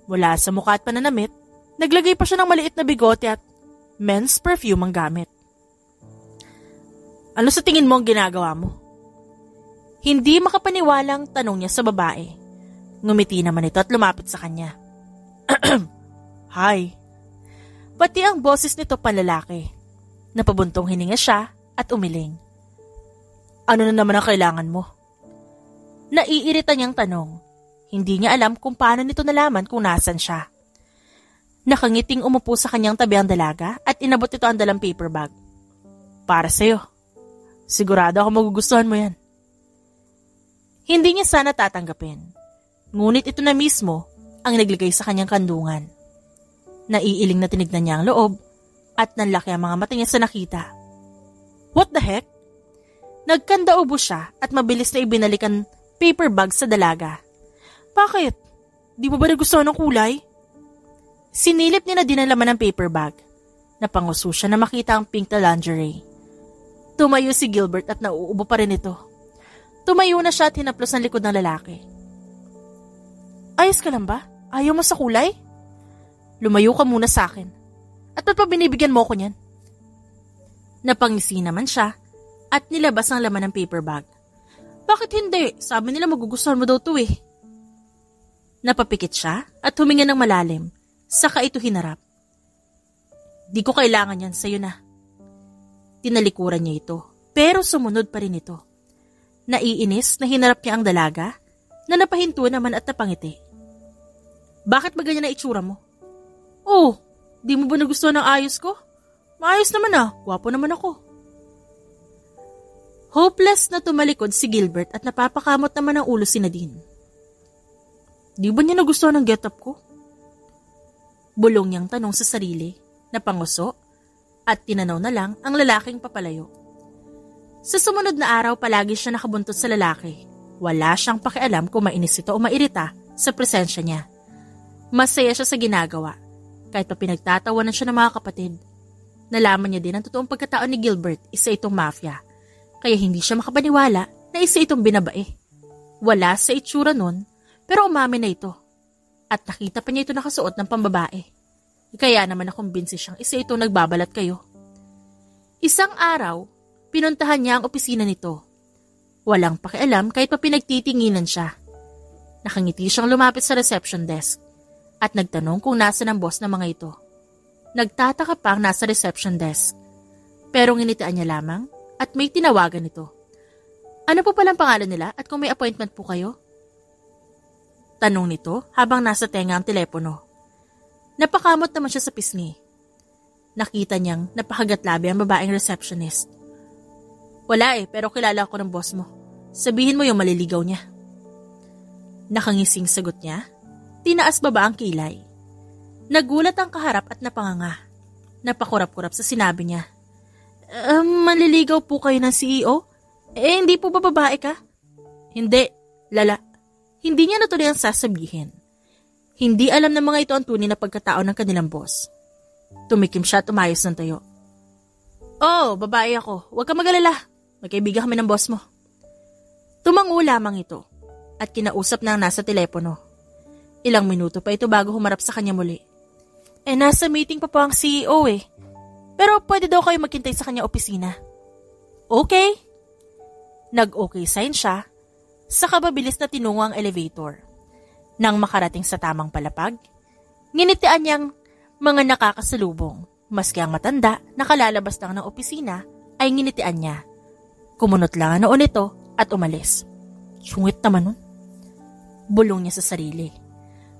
[SPEAKER 1] Mula sa mukha at pananamit, naglagay pa siya ng maliit na bigote at men's perfume ang gamit. Ano sa tingin mo ang ginagawa mo? Hindi makapaniwalang tanong niya sa babae. Ngumiti naman ito at lumapit sa kanya. Hi. Pati ang boses nito panlalaki. Napabuntong hininga siya at umiling. Ano na naman ang kailangan mo? Naiirita niyang tanong. Hindi niya alam kung paano nito nalaman kung nasan siya. Nakangiting umupo sa kanyang tabi ang dalaga at inabot ito ang dalang paper bag. Para sa'yo. Sigurado ako magugustuhan mo yan. Hindi niya sana tatanggapin. Ngunit ito na mismo ang naglagay sa kanyang kandungan. Naiiling na tinignan niya ang loob at nanlaki ang mga mata niya sa nakita. What the heck? Nagkandaubo siya at mabilis na ibinalikan paper bag sa dalaga. Bakit? Di mo ba nagustuhan ng kulay? Sinilip niya na din ang laman ng paper bag. Napanguso siya na makita ang pink na lingerie. Tumayo si Gilbert at nauubo pa rin ito. Tumayo na siya at hinaplos ng likod ng lalaki. Ayos ka lang ba? Ayaw mo sa kulay? Lumayo ka muna sa akin. At ba't pa binibigyan mo ko niyan? Napangisi naman siya at nilabas ang laman ng paper bag. Bakit hindi? Sabi nila magugustuhan mo daw to eh. Napapikit siya at huminga ng malalim. Saka ito hinarap. Di ko kailangan yan, sa'yo na. Tinalikuran niya ito, pero sumunod pa rin ito. Naiinis na hinarap niya ang dalaga na napahinto naman at napangiti. Bakit ba ganyan na itsura mo? Oh, di mo ba nagustuhan ng ayos ko? Maayos naman ah, gwapo naman ako. Hopeless na tumalikod si Gilbert at napapakamot naman ang ulo si Nadine. Di ba niya nagustuhan ang getup ko? Bulong niyang tanong sa sarili, napanguso, at tinanaw na lang ang lalaking papalayo. Sa sumunod na araw palagi siya nakabuntot sa lalaki. Wala siyang pakialam kung mainis ito o mairita sa presensya niya. Masaya siya sa ginagawa, kahit pa pinagtatawanan siya ng mga kapatid. Nalaman niya din ang totoong pagkatao ni Gilbert, isa itong mafia, kaya hindi siya makapaniwala na isa itong binabae. Wala sa itsura nun, pero umamin na ito. At nakita pa niya ito nakasuot ng pambabae. Kaya naman nakumbinsi siyang isa itong nagbabalat kayo. Isang araw, pinuntahan niya ang opisina nito. Walang pakialam kahit pa pinagtitinginan siya. Nakangiti siyang lumapit sa reception desk at nagtanong kung nasa ng boss ng mga ito. Nagtataka pa ang nasa reception desk. Pero nginitian niya lamang at may tinawagan ito. Ano po palang pangalan nila at kung may appointment po kayo? Tanong nito habang nasa tenga ang telepono. Napakamot naman siya sa pisngi. Nakita niyang napakagatlabi ang babaeng receptionist. Wala pero kilala ko ng boss mo. Sabihin mo yung maliligaw niya. Nakangising sagot niya. Tinaas baba ang kilay. Nagulat ang kaharap at napanganga. Napakurap-kurap sa sinabi niya. Maliligaw po kayo ng CEO? Hindi po ba babae ka? Hindi, lala. Hindi niya natuloy ang sasabihin. Hindi alam ng mga ito ang tunay na pagkatao ng kanilang boss. Tumikim siya at umayos ng tayo. Oh, babae ako. Huwag ka mag-alala. Magkaibigan kami ng boss mo. Tumango lamang ito at kinausap na ang nasa telepono. Ilang minuto pa ito bago humarap sa kanya muli. Nasa meeting pa po ang CEO Pero pwede daw kayo maghintay sa kanya opisina. Okay. Nag-okay sign siya. Saka mabilis na tinungo ang elevator. Nang makarating sa tamang palapag, nginitian niyang mga nakakasalubong. Maski ang matanda, nakalalabas lang ng opisina, ay nginitian niya. Kumunot lang noon ito at umalis. Sungit naman nun. Bulong niya sa sarili.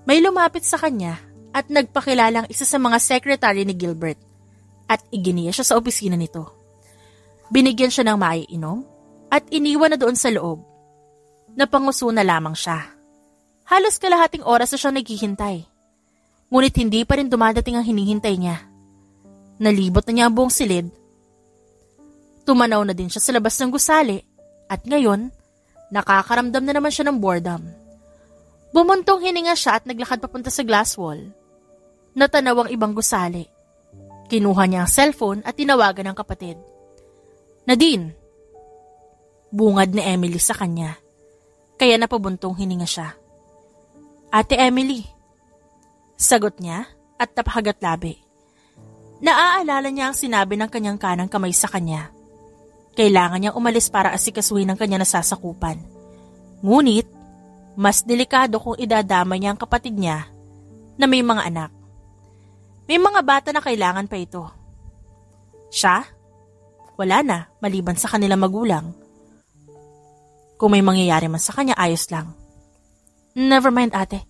[SPEAKER 1] May lumapit sa kanya at nagpakilalang isa sa mga secretary ni Gilbert at iginiya siya sa opisina nito. Binigyan siya ng maiinom at iniwan na doon sa loob. Napanguso na lamang siya. Halos kalahating oras na siyang naghihintay. Ngunit hindi pa rin dumadating ang hinihintay niya. Nalibot na niya ang buong silid. Tumanaw na din siya sa labas ng gusali at ngayon, nakakaramdam na naman siya ng boredom. Bumuntong hininga siya at naglakad papunta sa glass wall. Natanaw ang ibang gusali. Kinuha niya ang cellphone at tinawagan ng kapatid. Nadine! Bungad ni Emily sa kanya. Kaya napabuntong hininga siya. Ate Emily. Sagot niya at napakagat labi. Naaalala niya ang sinabi ng kanyang kanang kamay sa kanya. Kailangan niyang umalis para asikasuhin ang kanya nasasakupan. Ngunit, mas delikado kung idadama niya ang kapatid niya na may mga anak. May mga bata na kailangan pa ito. Siya? Wala na, maliban sa kanilang magulang. Kung may mangyayari man sa kanya, ayos lang. Never mind ate,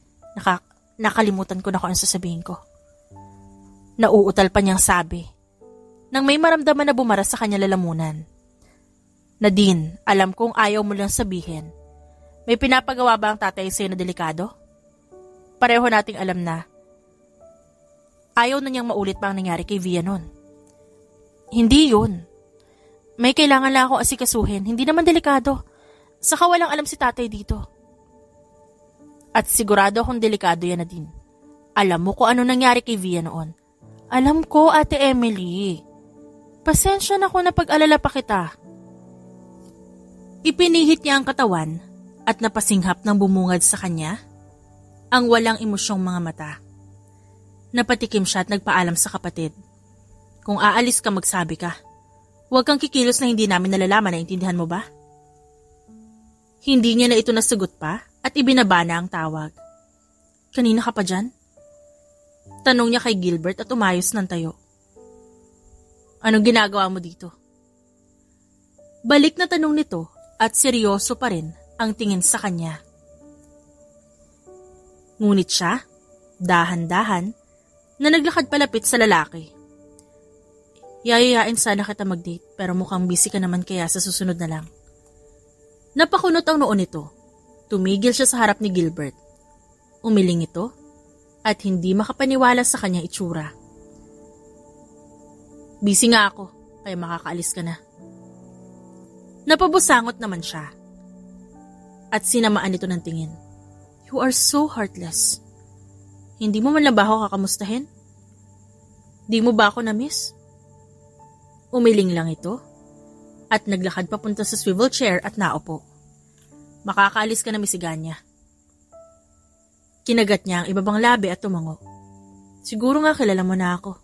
[SPEAKER 1] nakalimutan ko na kung ano sasabihin ko. Nauutal pa niyang sabi, nang may maramdaman na bumara sa kanya lalamunan. Nadine, alam kong ayaw mo lang sabihin. May pinapagawa ba ang tatay sa'yo na delikado? Pareho nating alam na ayaw na niyang maulit pa ang nangyari kay Via noon. Hindi yun. May kailangan lang akong asikasuhin, hindi naman delikado. Saka walang alam si tatay dito. At sigurado akong delikado yan na din. Alam mo kung ano nangyari kay Via noon. Alam ko, Ate Emily. Pasensya na kung napag-alala pa kita. Ipinihit niya ang katawan at napasinghap ng bumungad sa kanya ang walang emosyong mga mata. Napatikim siya at nagpaalam sa kapatid. Kung aalis ka, magsabi ka. Huwag kang kikilos na hindi namin nalalaman, naintindihan mo ba? Hindi niya na ito nasagot pa at ibinaba na ang tawag. Kanina ka pa dyan? Tanong niya kay Gilbert at umayos ng tayo. Anong ginagawa mo dito? Balik na tanong nito at seryoso pa rin ang tingin sa kanya. Ngunit siya, dahan-dahan, na naglakad palapit sa lalaki. Yayayain sana kita mag-date pero mukhang busy ka naman kaya sa susunod na lang. Napakunot ang noo nito. Tumigil siya sa harap ni Gilbert. Umiling ito at hindi makapaniwala sa kanyang itsura. Busy nga ako, kaya makakaalis ka na. Napabusangot naman siya. At sinamaan ito ng tingin. You are so heartless. Hindi mo man lang ba ako kakamustahin? Di mo ba ako na-miss? Umiling lang ito at naglakad papunta sa swivel chair at naupo. Makakaalis ka na, misiganya. Kinagat niya ang ibabang labi at tumango. Siguro nga kilala mo na ako.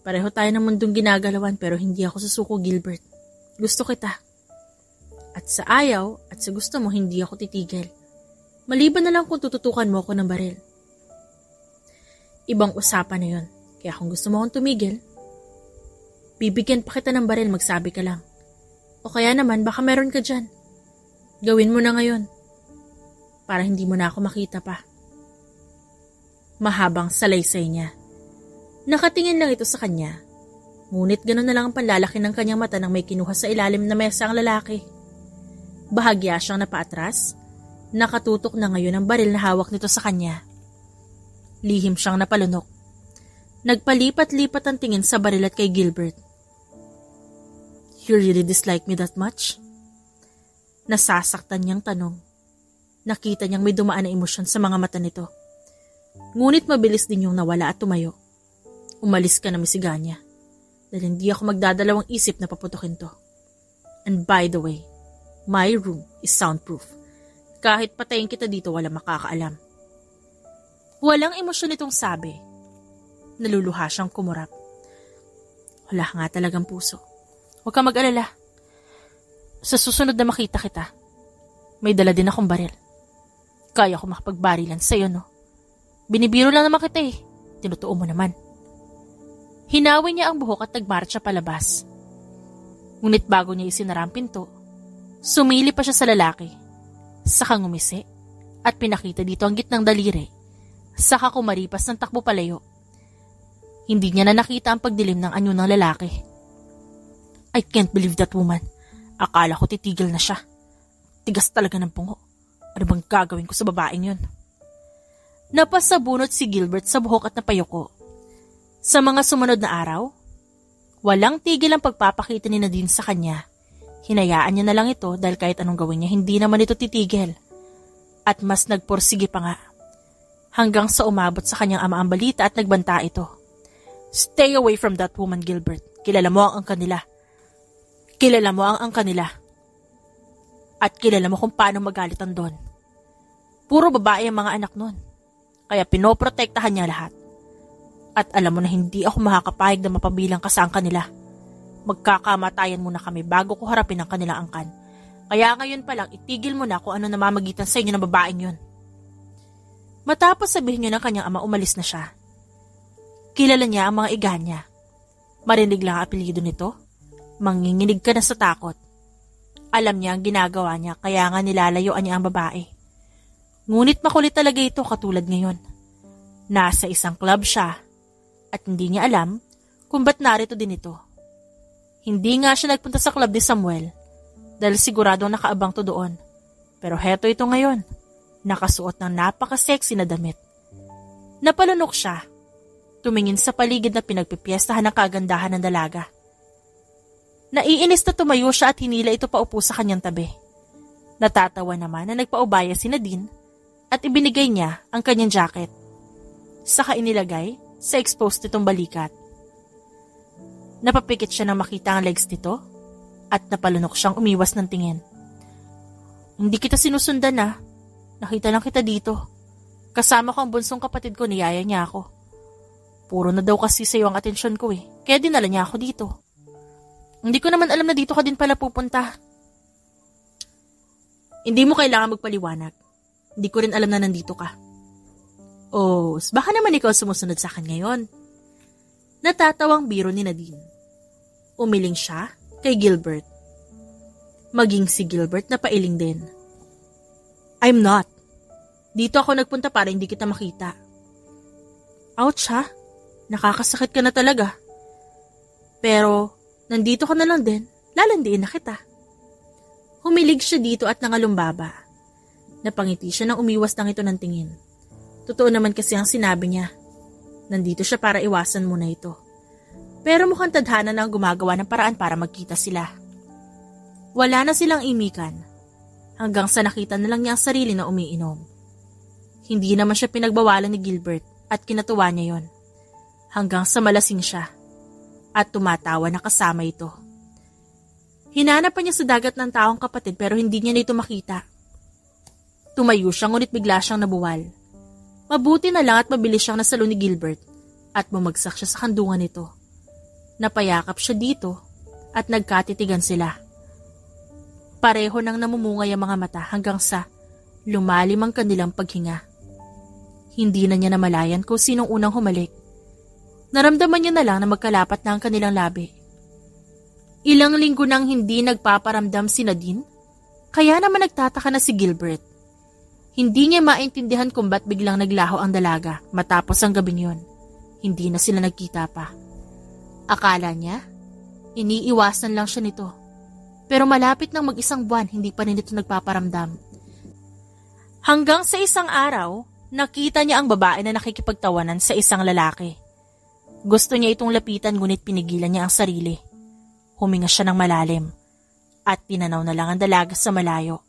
[SPEAKER 1] Pareho tayo ng mundong ginagalawan pero hindi ako susuko, Gilbert. Gusto kita. At sa ayaw at sa gusto mo hindi ako titigil. Maliban na lang kung tututukan mo ako ng baril. Ibang usapan na yun. Kaya kung gusto mo akong tumigil, bibigyan pa kita ng baril, magsabi ka lang. O kaya naman baka meron ka dyan. Gawin mo na ngayon. Para hindi mo na ako makita pa. Mahabang salaysay niya. Nakatingin lang ito sa kanya. Ngunit gano'n na lang ang panlalaki ng kanyang mata nang may kinuha sa ilalim na mesa ang lalaki. Bahagya siyang napaatras. Nakatutok na ngayon ang baril na hawak nito sa kanya. Lihim siyang napalunok. Nagpalipat-lipat ang tingin sa baril at kay Gilbert. You really dislike me that much? Nasasaktan niyang tanong. Nakita niyang may dumaan na emosyon sa mga mata nito. Ngunit mabilis din yung nawala at tumayo. Umalis ka na, misiganya. Dahil hindi ako magdadalawang isip na paputukin to. And by the way, my room is soundproof. Kahit patayin kita dito, wala makakaalam. Walang emosyon itong sabi. Naluluha siyang kumurap. Wala nga talagang puso. Huwag kang mag-alala. Sa susunod na makita kita, may dala din akong baril. Kaya ko makapagbarilan sa'yo, no? Binibiro lang naman kita eh. Tinutuo mo naman. Hinawi niya ang buhok at nagmarcha palabas. Ngunit bago niya isinara ang pinto, sumili pa siya sa lalaki. Saka ngumisi at pinakita dito ang gitnang daliri. Saka kumaripas ng takbo palayo. Hindi niya na nakita ang pagdilim ng anyo ng lalaki. I can't believe that woman. Akala ko titigil na siya. Tigas talaga ng pungo. Ano bang gagawin ko sa babaeng yun? Napasabunot si Gilbert sa buhok at napayuko. Sa mga sumunod na araw, walang tigil ang pagpapakita ni Nadine sa kanya. Hinayaan niya na lang ito dahil kahit anong gawin niya, hindi naman ito titigil. At mas nagporsige pa nga. Hanggang sa umabot sa kanyang ama ang balita at nagbanta ito. Stay away from that woman, Gilbert. Kilala mo ang kanila. Kilala mo ang kanila. At kilala mo kung paano magalitan doon. Puro babae ang mga anak nun. Kaya pinoprotektahan niya lahat. At alam mo na hindi ako makakapayag na mapabilang ka sa kanila. Magkakamatayan muna kami bago ko harapin ang kanilang angkan. Kaya ngayon pa lang itigil mo na kung ano namamagitan sa inyo ng babaeng yun. Matapos sabihin niyo ng kanyang ama, umalis na siya. Kilala niya ang mga iga niya. Marinig lang ang apelyido nito. Manginginig ka na sa takot. Alam niya ang ginagawa niya kaya nga nilalayuan niya ang babae. Ngunit makulit talaga ito katulad ngayon. Nasa isang club siya at hindi niya alam kung ba't narito din ito. Hindi nga siya nagpunta sa club ni Samuel dahil siguradong nakaabang to doon. Pero heto ito ngayon, nakasuot ng napaka-sexy na damit. Napalunok siya, tumingin sa paligid na pinagpipiestahan ng kagandahan ng dalaga. Naiinis na tumayo siya at hinila ito paupo sa kanyang tabi. Natatawa naman na nagpaubaya si Nadine at ibinigay niya ang kanyang jacket. Saka inilagay sa exposed nitong balikat. Napapikit siya nang makita ang legs nito at napalunok siyang umiwas ng tingin. Hindi kita sinusundan na. Nakita lang kita dito. Kasama ko ang bunsong kapatid ko, niyaya niya ako. Puro na daw kasi sa'yo ang atensyon ko kaya dinala niya ako dito. Hindi ko naman alam na dito ka din pala pupunta. Hindi mo kailangan magpaliwanag. Hindi ko rin alam na nandito ka. Oh, baka naman ikaw sumusunod sa akin ngayon. Natatawang biro ni Nadine. Umiling siya kay Gilbert. Maging si Gilbert na pailing din. I'm not. Dito ako nagpunta para hindi kita makita. Ouch ha? Nakakasakit ka na talaga. Pero, nandito ka na lang din, lalandiin na kita. Humilig siya dito at nangalumbaba. Napangiti siya nang umiwas lang ito ng tingin. Totoo naman kasi ang sinabi niya. Nandito siya para iwasan muna ito. Pero mukhang tadhana na ang gumagawa ng paraan para magkita sila. Wala na silang imikan. Hanggang sa nakita na lang niya ang sarili na umiinom. Hindi naman siya pinagbawalan ni Gilbert at kinatuwa niya yon. Hanggang sa malasing siya at tumatawa na kasama ito. Hinanap pa niya sa dagat ng taong kapatid pero hindi niya na ito makita. Tumayo siya ngunit bigla siyang nabuwal. Mabuti na lang at mabilis siyang nasalo ni Gilbert at bumagsak siya sa kandungan nito. Napayakap siya dito at nagkatitigan sila. Pareho nang namumungay ang mga mata hanggang sa lumalim ang kanilang paghinga. Hindi na niya namalayan kung sinong unang humalik. Naramdaman niya na lang na magkalapat na ang kanilang labi. Ilang linggo nang hindi nagpaparamdam si Nadine, kaya naman nagtataka na si Gilbert. Hindi niya maintindihan kung ba't biglang naglaho ang dalaga matapos ang gabing yon. Hindi na sila nagkita pa. Akala niya, iniiwasan lang siya nito. Pero malapit ng mag-isang buwan, hindi pa rin ito nagpaparamdam. Hanggang sa isang araw, nakita niya ang babae na nakikipagtawanan sa isang lalaki. Gusto niya itong lapitan ngunit pinigilan niya ang sarili. Huminga siya ng malalim at tinanaw na lang ang dalaga sa malayo.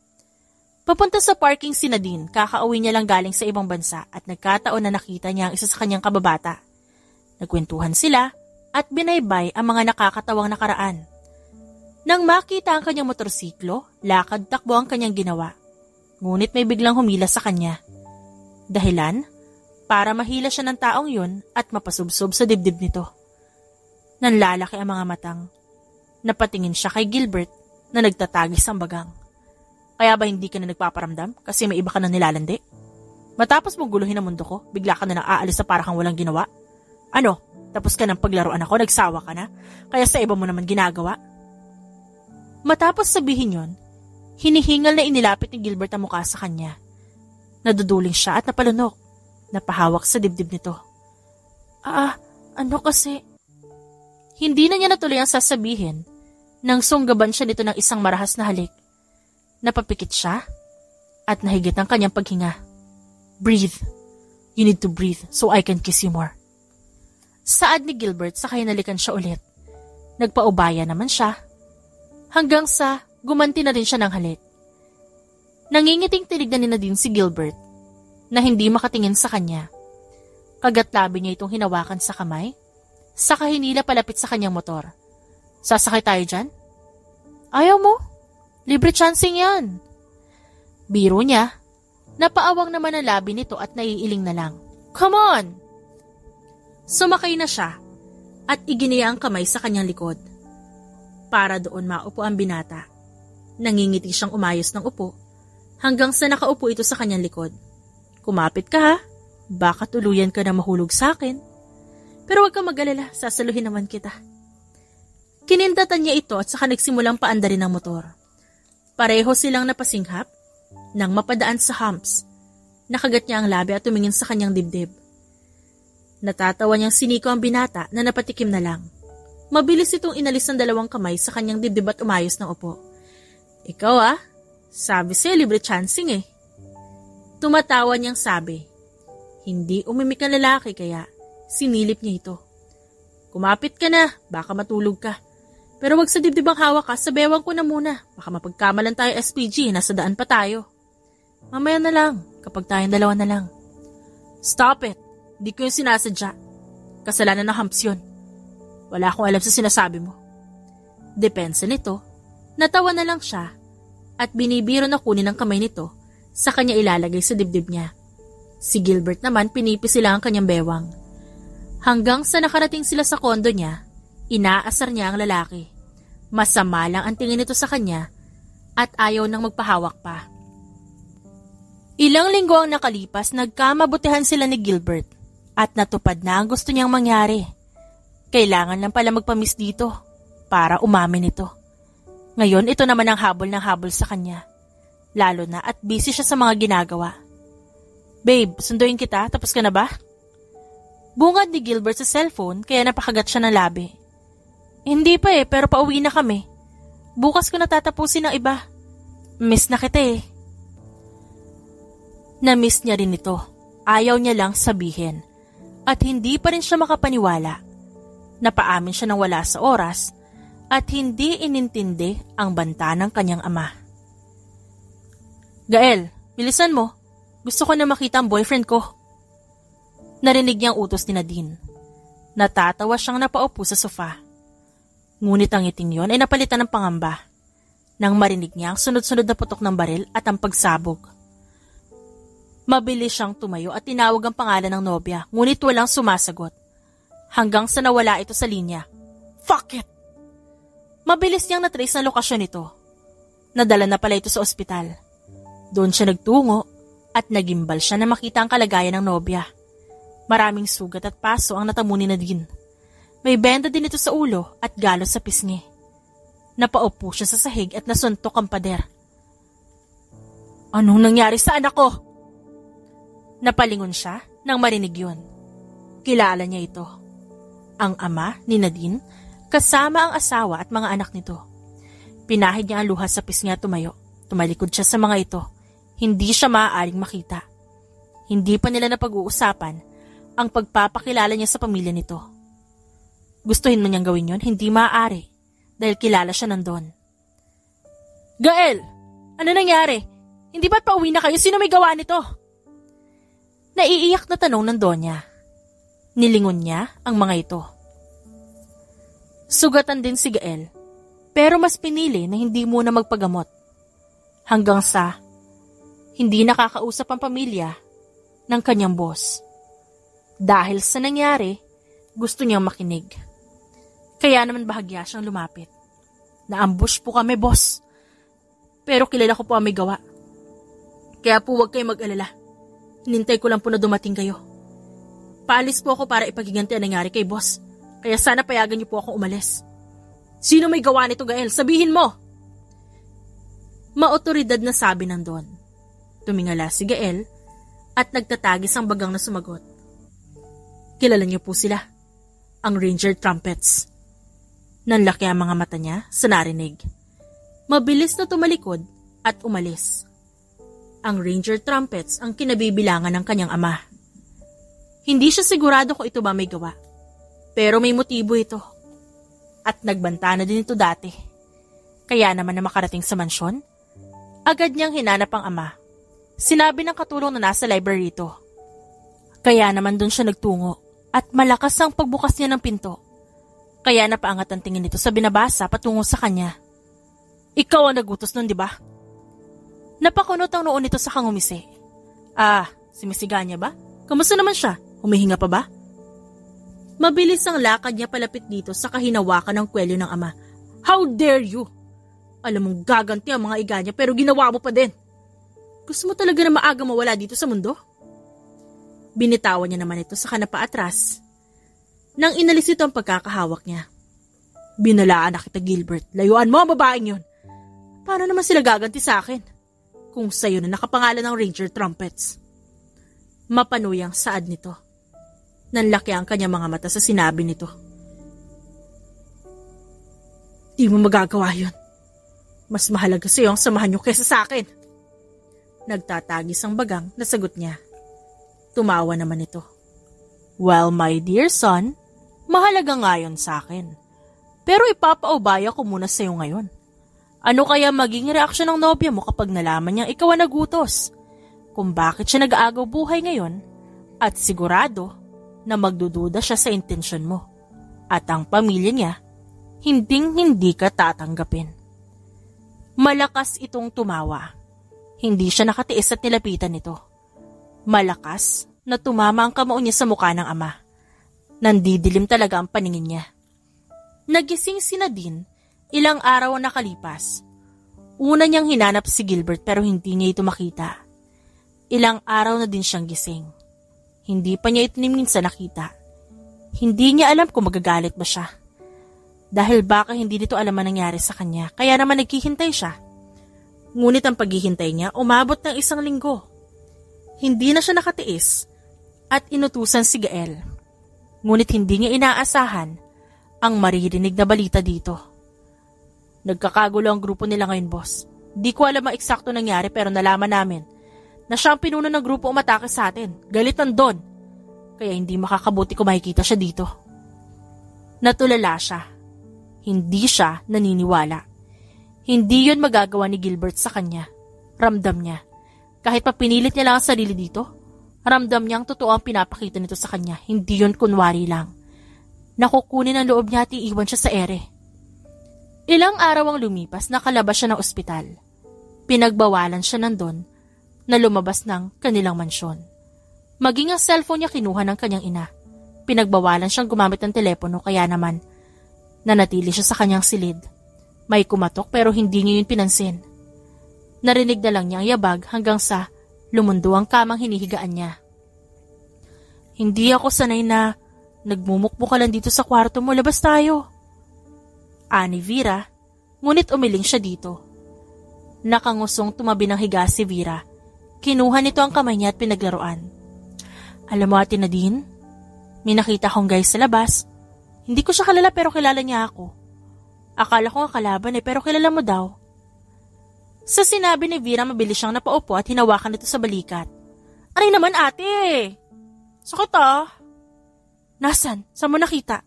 [SPEAKER 1] Papunta sa parking si Nadine, kakauwi niya lang galing sa ibang bansa at nagkataon na nakita niya ang isa sa kanyang kababata. Nagkwentuhan sila at binaybay ang mga nakakatawang nakaraan. Nang makita ang kanyang motorsiklo, lakad-takbo ang kanyang ginawa. Ngunit may biglang humila sa kanya. Dahilan? Para mahila siya ng taong yun at mapasubsob sa dibdib nito. Nanlalaki ang mga matang. Napatingin siya kay Gilbert na nagtatagis ang bagang. Kaya ba hindi ka na nagpaparamdam kasi may iba ka na nilalandi? Matapos mong guluhin ang mundo ko, bigla ka na nang aalis sa parang kang walang ginawa? Ano? Tapos ka ng paglaruan ako, nagsawa ka na? Kaya sa iba mo naman ginagawa? Matapos sabihin yon, hinihingal na inilapit ni Gilbert ang mukha sa kanya. Naduduling siya at napalunok. Napahawak sa dibdib nito. Ano kasi? Hindi na niya natuloy ang sasabihin nang sunggaban siya nito ng isang marahas na halik. Napapikit siya at nahigit ang kanyang paghinga. Breathe. You need to breathe so I can kiss you more. Saad ni Gilbert sa hinalikan siya ulit. Nagpaubaya naman siya. Hanggang sa gumanti na rin siya ng halik. Nangingiting tinignan ni Nadine si Gilbert na hindi makatingin sa kanya. Kagat-labi niya itong hinawakan sa kamay, saka hinila palapit sa kanyang motor. Sasakay tayo dyan? Ayaw mo? Libre chancing yan. Biro niya, napaawang naman ang labi nito at naiiling na lang. Come on! Sumakay na siya at iginiya ang kamay sa kanyang likod. Para doon maupo ang binata. Nangingiti siyang umayos ng upo hanggang sa nakaupo ito sa kanyang likod. Kumapit ka ha, baka tuluyan ka na mahulog sa akin. Pero huwag kang mag-alala, sasaluhin naman kita. Kinindatan niya ito at saka nagsimulang paandarin ng motor. Pareho silang napasinghap nang mapadaan sa humps. Nakagat niya ang labi at tumingin sa kanyang dibdib. Natatawa niyang siniko ang binata na napatikim na lang. Mabilis itong inalis ng dalawang kamay sa kanyang dibdib at umayos ng upo. Ikaw sabi sa'yo libre chancing eh. Tumatawa niyang sabi. Hindi umimik ang lalaki kaya sinilip niya ito. Kumapit ka na, baka matulog ka. Pero wag sa dibdib ang hawak ka, sa bewang ko na muna. Baka mapagkamalan tayo SPG, nasa daan pa tayo. Mamaya na lang, kapag tayong dalawa na lang. Stop it, di ko yung sinasadya. Kasalanan ng humps yun. Wala akong alam sa sinasabi mo. Depensa nito, natawa na lang siya at binibiro na kunin ang kamay nito sa kanya ilalagay sa dibdib niya. Si Gilbert naman pinipisi lang ang kanyang bewang. Hanggang sa nakarating sila sa kondo niya, inaasar niya ang lalaki. Masama lang ang tingin nito sa kanya at ayaw nang magpahawak pa. Ilang linggo ang nakalipas, nagkamabutihan sila ni Gilbert at natupad na ang gusto niyang mangyari. Kailangan lang pala magpamiss dito para umamin ito. Ngayon ito naman ang habol ng habol sa kanya. Lalo na at busy siya sa mga ginagawa. Babe, sunduin kita, tapos ka na ba? Bungad ni Gilbert sa cellphone kaya napakagat siya ng labi. Hindi pa pero pauwi na kami. Bukas ko natatapusin ng iba. Miss na kita Na-miss niya rin ito. Ayaw niya lang sabihin. At hindi pa rin siya makapaniwala. Napaamin siya ng wala sa oras at hindi inintindi ang banta ng kanyang ama. Gael, bilisan mo. Gusto ko na makita ang boyfriend ko. Narinig niyang utos ni Nadine. Natatawa siyang napaupo sa sofa. Ngunit ang ngiting yon ay napalitan ng pangamba. Nang marinig niya ang sunod-sunod na putok ng baril at ang pagsabog. Mabilis siyang tumayo at tinawag ang pangalan ng nobya, ngunit walang sumasagot. Hanggang sa nawala ito sa linya. Fuck it! Mabilis niyang natrace ang lokasyon nito. Nadala na pala ito sa ospital. Doon siya nagtungo at nagimbal siya na makita ang kalagayan ng nobya. Maraming sugat at paso ang natamo ni Nadine. May benda din ito sa ulo at galos sa pisngi. Napaupo siya sa sahig at nasuntok ang pader. Anong nangyari sa anak ko? Napalingon siya nang marinig yun. Kilala niya ito. Ang ama ni Nadine kasama ang asawa at mga anak nito. Pinahid niya ang luha sa pisngi at tumayo. Tumalikod siya sa mga ito. Hindi siya maaaring makita. Hindi pa nila napag-uusapan ang pagpapakilala niya sa pamilya nito. Gustuhin mo niyang gawin yon, hindi maaari dahil kilala siya nandun. Gael! Ano nangyari? Hindi ba't pauwi na kayo? Sino may gawa nito? Naiiyak na tanong ng Donya. Nilingon niya ang mga ito. Sugatan din si Gael, pero mas pinili na hindi muna magpagamot. Hanggang sa hindi nakakausap ang pamilya ng kanyang boss. Dahil sa nangyari, gusto niyang makinig. Kaya naman bahagya siyang lumapit. Na-ambush po kami, boss. Pero kilala ko po ang may gawa. Kaya po huwag kayong mag-alala. Hinintay ko lang po na dumating kayo. Paalis po ako para ipagiganti ang nangyari kay boss. Kaya sana payagan niyo po akong umalis. Sino may gawa nito, Gael? Sabihin mo! Maotoridad na sabi ng Don. Tumingala si Gael at nagtatagis ang bagang na sumagot. Kilala niyo po sila. Ang Ranger Trumpets. Nanlaki ang mga mata niya sa narinig. Mabilis na tumalikod at umalis. Ang Ranger Trumpets ang kinabibilangan ng kanyang ama. Hindi siya sigurado kung ito ba may gawa. Pero may motibo ito. At nagbanta na din ito dati. Kaya naman na makarating sa mansyon, agad niyang hinanap ang ama. Sinabi ng katulong na nasa library ito. Kaya naman doon siya nagtungo at malakas ang pagbukas niya ng pinto. Kaya napaangat ang tingin nito sa binabasa patungo sa kanya. Ikaw ang nagutos nun, di ba? Napakunot ang noon nito sa kangumisi. Si Miss Iganya ba? Kamusta naman siya? Humihinga pa ba? Mabilis ang lakad niya palapit dito sa kahinawakan ng kwelyo ng ama. How dare you? Alam mong gaganti ang mga Iganya pero ginawa mo pa din. Gusto mo talaga na maaga mawala dito sa mundo? Binitawan niya naman ito sa kanapaatras. Nang inalis ito ang pagkakahawak niya. Binalaan na kita, Gilbert. Layuan mo ang babaeng yun. Paano naman sila gaganti sa akin? Kung sa'yo na nakapangalan ng Ranger Trumpets. Mapanuyang saad nito. Nanlaki ang kanyang mga mata sa sinabi nito. Di mo magagawa yun. Mas mahalaga sa'yo ang samahan niyo kesa sa akin. Nagtatagis ang bagang na sagot niya. Tumawa naman ito. Well, my dear son, mahalaga nga yun sa akin. Pero ipapaubaya ko muna sa'yo ngayon. Ano kaya maging reaksyon ng nobya mo kapag nalaman niyang ikaw ang nagutos? Kung bakit siya nag-aagaw buhay ngayon at sigurado na magdududa siya sa intensyon mo at ang pamilya niya, hinding-hindi ka tatanggapin. Malakas itong tumawa. Hindi siya nakatiis at nilapitan nito. Malakas na tumama ang kamao niya sa mukha ng ama. Nandidilim talaga ang paningin niya. Nagising si Nadine ilang araw ang nakalipas. Una niyang hinanap si Gilbert pero hindi niya ito makita. Ilang araw na din siyang gising. Hindi pa niya ito ni minsan nakita. Hindi niya alam kung magagalit ba siya. Dahil baka hindi nito alam ang nangyari sa kanya, kaya naman naghihintay siya. Ngunit ang paghihintay niya umabot ng 1 linggo. Hindi na siya nakatiis at inutusan si Gael. Ngunit hindi niya inaasahan ang maririnig na balita dito. Nagkakagulo ang grupo nila ngayon, boss. Di ko alam ang eksakto nangyari pero nalaman namin na siya ang pinuno ng grupo umatake sa atin. Galit ng Don. Kaya hindi makakabuti kung makikita siya dito. Natulala siya. Hindi siya naniniwala. Hindi yun magagawa ni Gilbert sa kanya. Ramdam niya. Kahit pa pinilit niya lang ang sarili dito, ramdam niya ang totoo ang pinapakita nito sa kanya. Hindi yun kunwari lang. Nakukunin ang loob niya at iiwan siya sa ere. Ilang araw ang lumipas, nakalabas siya ng ospital. Pinagbawalan siya nandun na lumabas ng kanilang mansyon. Maging ang cellphone niya kinuha ng kanyang ina. Pinagbawalan siyang gumamit ng telepono kaya naman nanatili siya sa kanyang silid. May kumatok pero hindi niya yun pinansin. Narinig na lang niya ang yabag hanggang sa lumundo ang kamang hinihigaan niya. Hindi ako sanay na nagmumukbo ka lang dito sa kwarto mo, labas tayo. Ani Vera, ngunit umiling siya dito. Nakangusong tumabi ng higa si Vera. Kinuha nito ang kamay niya at pinaglaruan. Alam mo, Ate Nadine, may nakita akong guy sa labas. Hindi ko siya kilala pero kilala niya ako. Akala ko nga kalaban pero kilala mo daw. Sa sinabi ni Vera, mabilis siyang napaupo at hinawakan nito sa balikat. Aray naman, ate! Sakit ah! Nasaan? Saan mo nakita?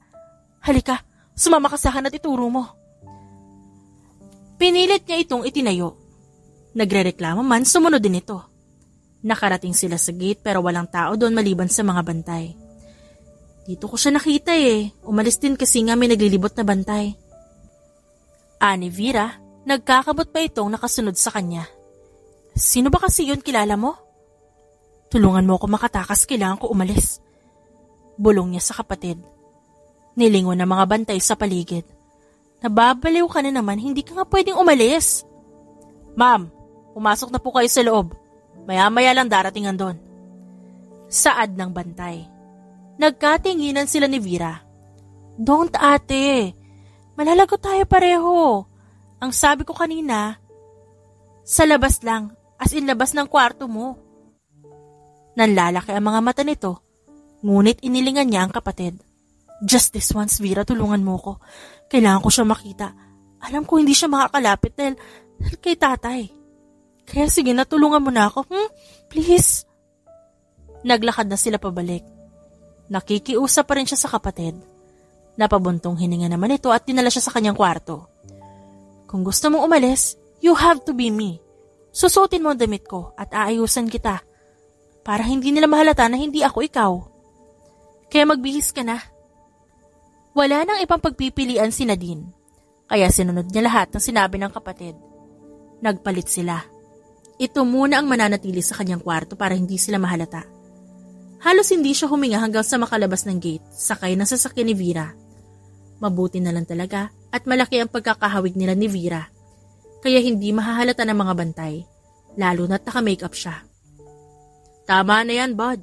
[SPEAKER 1] Halika, sumama ka sa akin at ituro mo. Pinilit niya itong itinayo. Nagrereklamo man, sumunod din ito. Nakarating sila sa gate pero walang tao doon maliban sa mga bantay. Dito ko siya nakita Umalis din kasi nga may naglilibot na bantay. Ani Vera, nagkakabot pa itong nakasunod sa kanya. Sino ba kasi yun, kilala mo? Tulungan mo ako makatakas, kailangan ko umalis. Bulong niya sa kapatid. Nilingon ng mga bantay sa paligid. Nababaliw ka na naman, hindi ka nga pwedeng umalis. Ma'am, pumasok na po kayo sa loob. Maya-maya lang daratingan doon. Saad ng bantay. Nagkatinginan sila ni Vera. Don't, ate. Malalagot tayo pareho. Ang sabi ko kanina, sa labas lang, as in labas ng kwarto mo. Nanlalaki ang mga mata nito, ngunit inilingan niya ang kapatid. Just this once, Vera, tulungan mo ko. Kailangan ko siya makita. Alam ko hindi siya makakalapit dahil kay tatay. Kaya sige na, tulungan mo na ako. Please. Naglakad na sila pabalik. Nakikiusap pa rin siya sa kapatid. Napabuntong hininga naman ito at dinala siya sa kanyang kwarto. Kung gusto mong umalis, you have to be me. Susutin mo ang damit ko at aayusan kita. Para hindi nila mahalata na hindi ako ikaw. Kaya magbihis ka na. Wala nang ibang pagpipilian si Nadine. Kaya sinunod niya lahat ng sinabi ng kapatid. Nagpalit sila. Ito muna ang mananatili sa kanyang kwarto para hindi sila mahalata. Halos hindi siya huminga hanggang sa makalabas ng gate, sakay ng sasakyan ni Vera. Mabuti na lang talaga at malaki ang pagkakahawig nila ni Vera. Kaya hindi mahahalata ng mga bantay, lalo na't naka-makeup siya. Tama na yan, bud.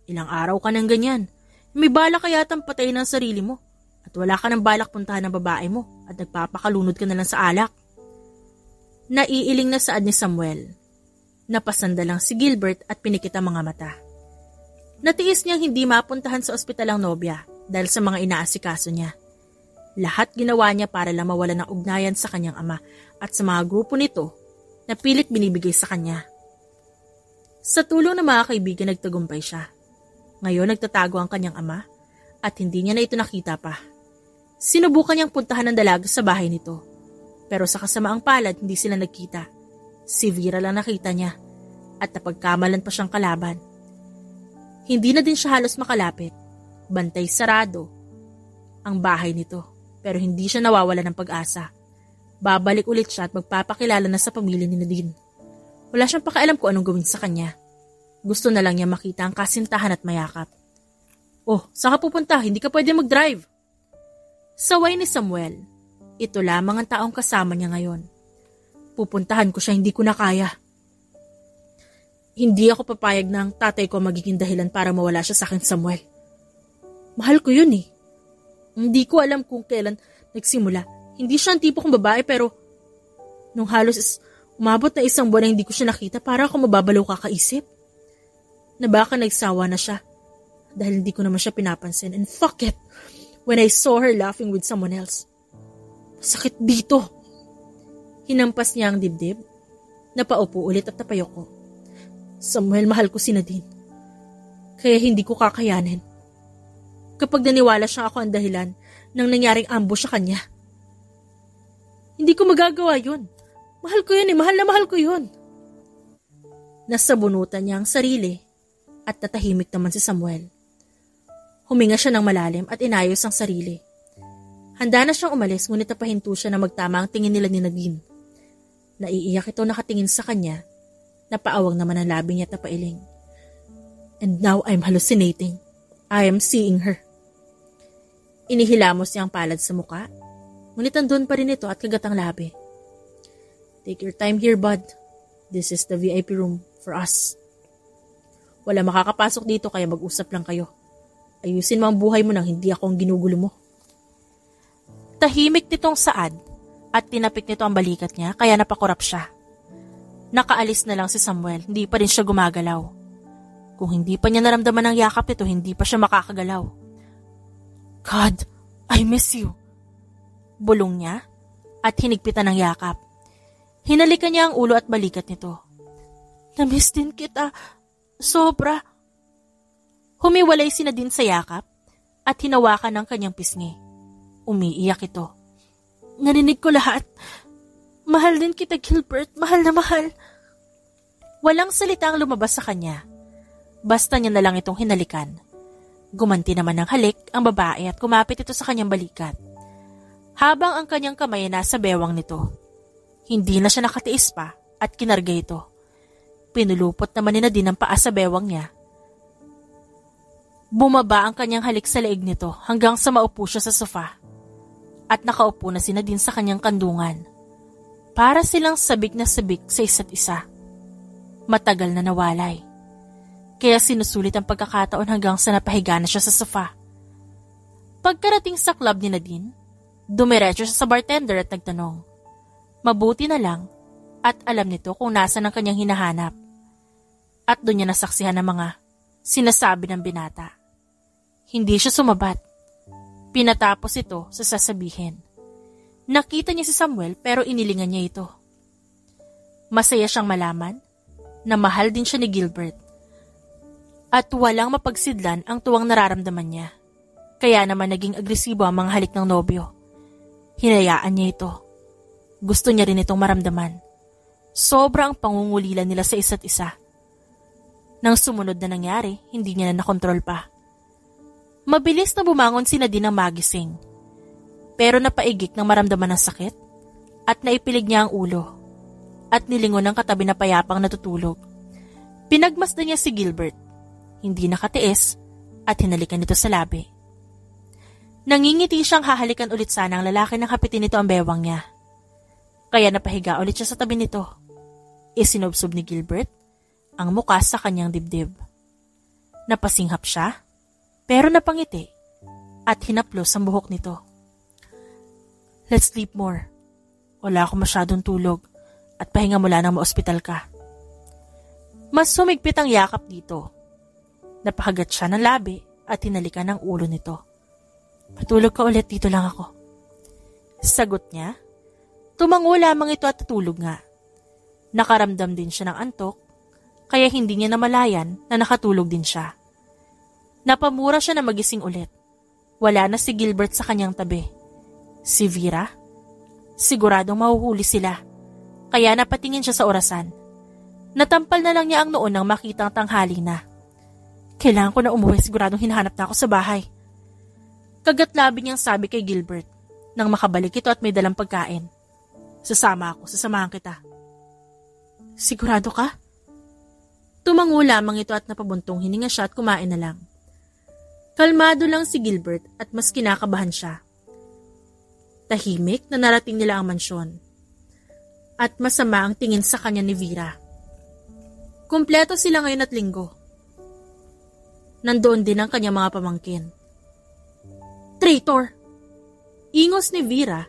[SPEAKER 1] Ilang araw ka nang ganyan. May balak kaya yatang patayin ang sarili mo. At wala ka ng balak puntahan ng babae mo at nagpapakalunod ka na lang sa alak. Naiiling na saad ni Samuel. Napasanda lang si Gilbert at pinikit ang mga mata. Natiis niyang hindi mapuntahan sa ospital ang nobya dahil sa mga inaasikaso niya. Lahat ginawa niya para lang mawala ng ugnayan sa kanyang ama at sa mga grupo nito na pilit binibigay sa kanya. Sa tulong ng mga kaibigan nagtagumpay siya. Ngayon nagtatago ang kanyang ama at hindi niya na ito nakita pa. Sinubukan niyang puntahan ng dalaga sa bahay nito. Pero sa kasamaang palad hindi sila nagkita. Si Vera lang nakita niya at napagkamalan pa siyang kalaban. Hindi na din siya halos makalapit. Bantay sarado ang bahay nito pero hindi siya nawawala ng pag-asa. Babalik ulit siya at magpapakilala na sa pamilya ni Nadine. Wala siyang pakialam kung anong gawin sa kanya. Gusto na lang niya makita ang kasintahan at mayakap. Oh, saan ka pupunta? Hindi ka pwede mag-drive. Saway ni Samuel. Ito lamang ang taong kasama niya ngayon. Pupuntahan ko siya, hindi ko na kaya. Hindi ako papayag na ang tatay ko magiging dahilan para mawala siya sa akin, Samuel. Mahal ko yun eh. Hindi ko alam kung kailan nagsimula. Hindi siya ang tipo kong babae pero nung halos umabot na isang buwan na hindi ko siya nakita para ako mababalaw kakaisip. Na baka nagsawa na siya dahil hindi ko naman siya pinapansin. And fuck it, when I saw her laughing with someone else. Sakit dito. Hinampas niya ang dibdib. Napaupo ulit at napayoko. Samuel, mahal ko si Nadine. Kaya hindi ko kakayanin. Kapag naniwala siyang ako ang dahilan ng nangyaring ambush sa kanya. Hindi ko magagawa yun. Mahal ko yun eh, mahal na mahal ko yun. Nasabunutan niya ang sarili at natahimik naman si Samuel. Huminga siya ng malalim at inayos ang sarili. Handa na siyang umalis ngunit napahinto siya na magtama ang tingin nila ni Nadine. Naiiyak ito nakatingin sa kanya. Napaawang naman ang labi niya at napailing. And now I'm hallucinating. I am seeing her. Inihilamos niya ang palad sa muka. Ngunit andun pa rin ito at kagatang labi. Take your time here, bud. This is the VIP room for us. Wala makakapasok dito kaya mag-usap lang kayo. Ayusin mo ang buhay mo nang hindi ako ang ginugulo mo. Tahimik nitong saad at tinapik nito ang balikat niya kaya napakurap siya. Nakaalis na lang si Samuel, hindi pa rin siya gumagalaw. Kung hindi pa niya naramdaman ang yakap nito, hindi pa siya makakagalaw. God, I miss you. Bulong niya at hinigpitan ng yakap. Hinalikan niya ang ulo at balikat nito. Namiss din kita. Sobra. Humiwalay si Nadine sa yakap at hinawakan ng kanyang pisngi. Umiiyak ito. Narinig ko lahat. Mahal din kita, Gilbert. Mahal na mahal. Walang salita ang lumabas sa kanya. Basta niya na lang itong hinalikan. Gumanti naman ng halik ang babae at kumapit ito sa kanyang balikat. Habang ang kanyang kamay ay nasa bewang nito. Hindi na siya nakatiis pa at kinarga ito. Pinulupot naman ni Nadine ang paa sa bewang niya. Bumaba ang kanyang halik sa leeg nito hanggang sa maupo siya sa sofa. At nakaupo na si Nadine sa kanyang kandungan. Para silang sabik na sabik sa isa't isa. Matagal na nawalay. Kaya sinusulit ang pagkakataon hanggang sa napahiga na siya sa sofa. Pagkarating sa club ni Nadine, dumiretso siya sa bartender at nagtanong. Mabuti na lang at alam nito kung nasan ang kanyang hinahanap. At doon niya nasaksihan ang mga sinasabi ng binata. Hindi siya sumabat. Pinatapos ito sa sasabihin. Nakita niya si Samuel pero inilingan niya ito. Masaya siyang malaman na mahal din siya ni Gilbert. At walang mapagsidlan ang tuwang nararamdaman niya. Kaya naman naging agresibo ang mga halik ng nobyo. Hinayaan niya ito. Gusto niya rin itong maramdaman. Sobra ang pangungulila nila sa isa't isa. Nang sumunod na nangyari, hindi niya na nakontrol pa. Mabilis na bumangon si Nadine ng magising. pero napaigik nang maramdaman ng sakit at naipilig niya ang ulo at nilingon ng katabi na payapang natutulog. Pinagmasdan niya si Gilbert, hindi nakatiis at hinalikan nito sa labi. Nangingiti siyang hahalikan ulit sana ang lalaki nang hapitin nito ang bewang niya. Kaya napahiga ulit siya sa tabi nito. Isinubsob ni Gilbert ang muka sa kanyang dibdib. Napasinghap siya, pero napangiti at hinaplos ang buhok nito. Let's sleep more. Wala ako masyadong tulog at pahinga mula nang maospital ka. Mas sumigpit ang yakap dito. Napahagat siya ng labi at hinalikan ang ulo nito. Patulog ka ulit, dito lang ako. Sagot niya. Tumango lamang ito at tutulog nga. Nakaramdam din siya ng antok, kaya hindi niya namalayan na nakatulog din siya. Napamura siya na magising ulit. Wala na si Gilbert sa kanyang tabi. Si Vera? Siguradong mahuhuli sila, kaya napatingin siya sa orasan. Natampal na lang niya ang noon nang makitang tanghali na. Kailangan ko na umuwi, siguradong hinahanap na ako sa bahay. Kagatlabi niyang sabi kay Gilbert nang makabalik ito at may dalang pagkain. Sasamahan kita. Sigurado ka? Tumango lamang ito at napabuntong hininga siya at kumain na lang. Kalmado lang si Gilbert at mas kinakabahan siya. Tahimik na narating nila ang mansyon. At masama ang tingin sa kanya ni Vera. Kumpleto sila ngayon at linggo. Nandoon din ang kanyang mga pamangkin. Traitor! Ingos ni Vera,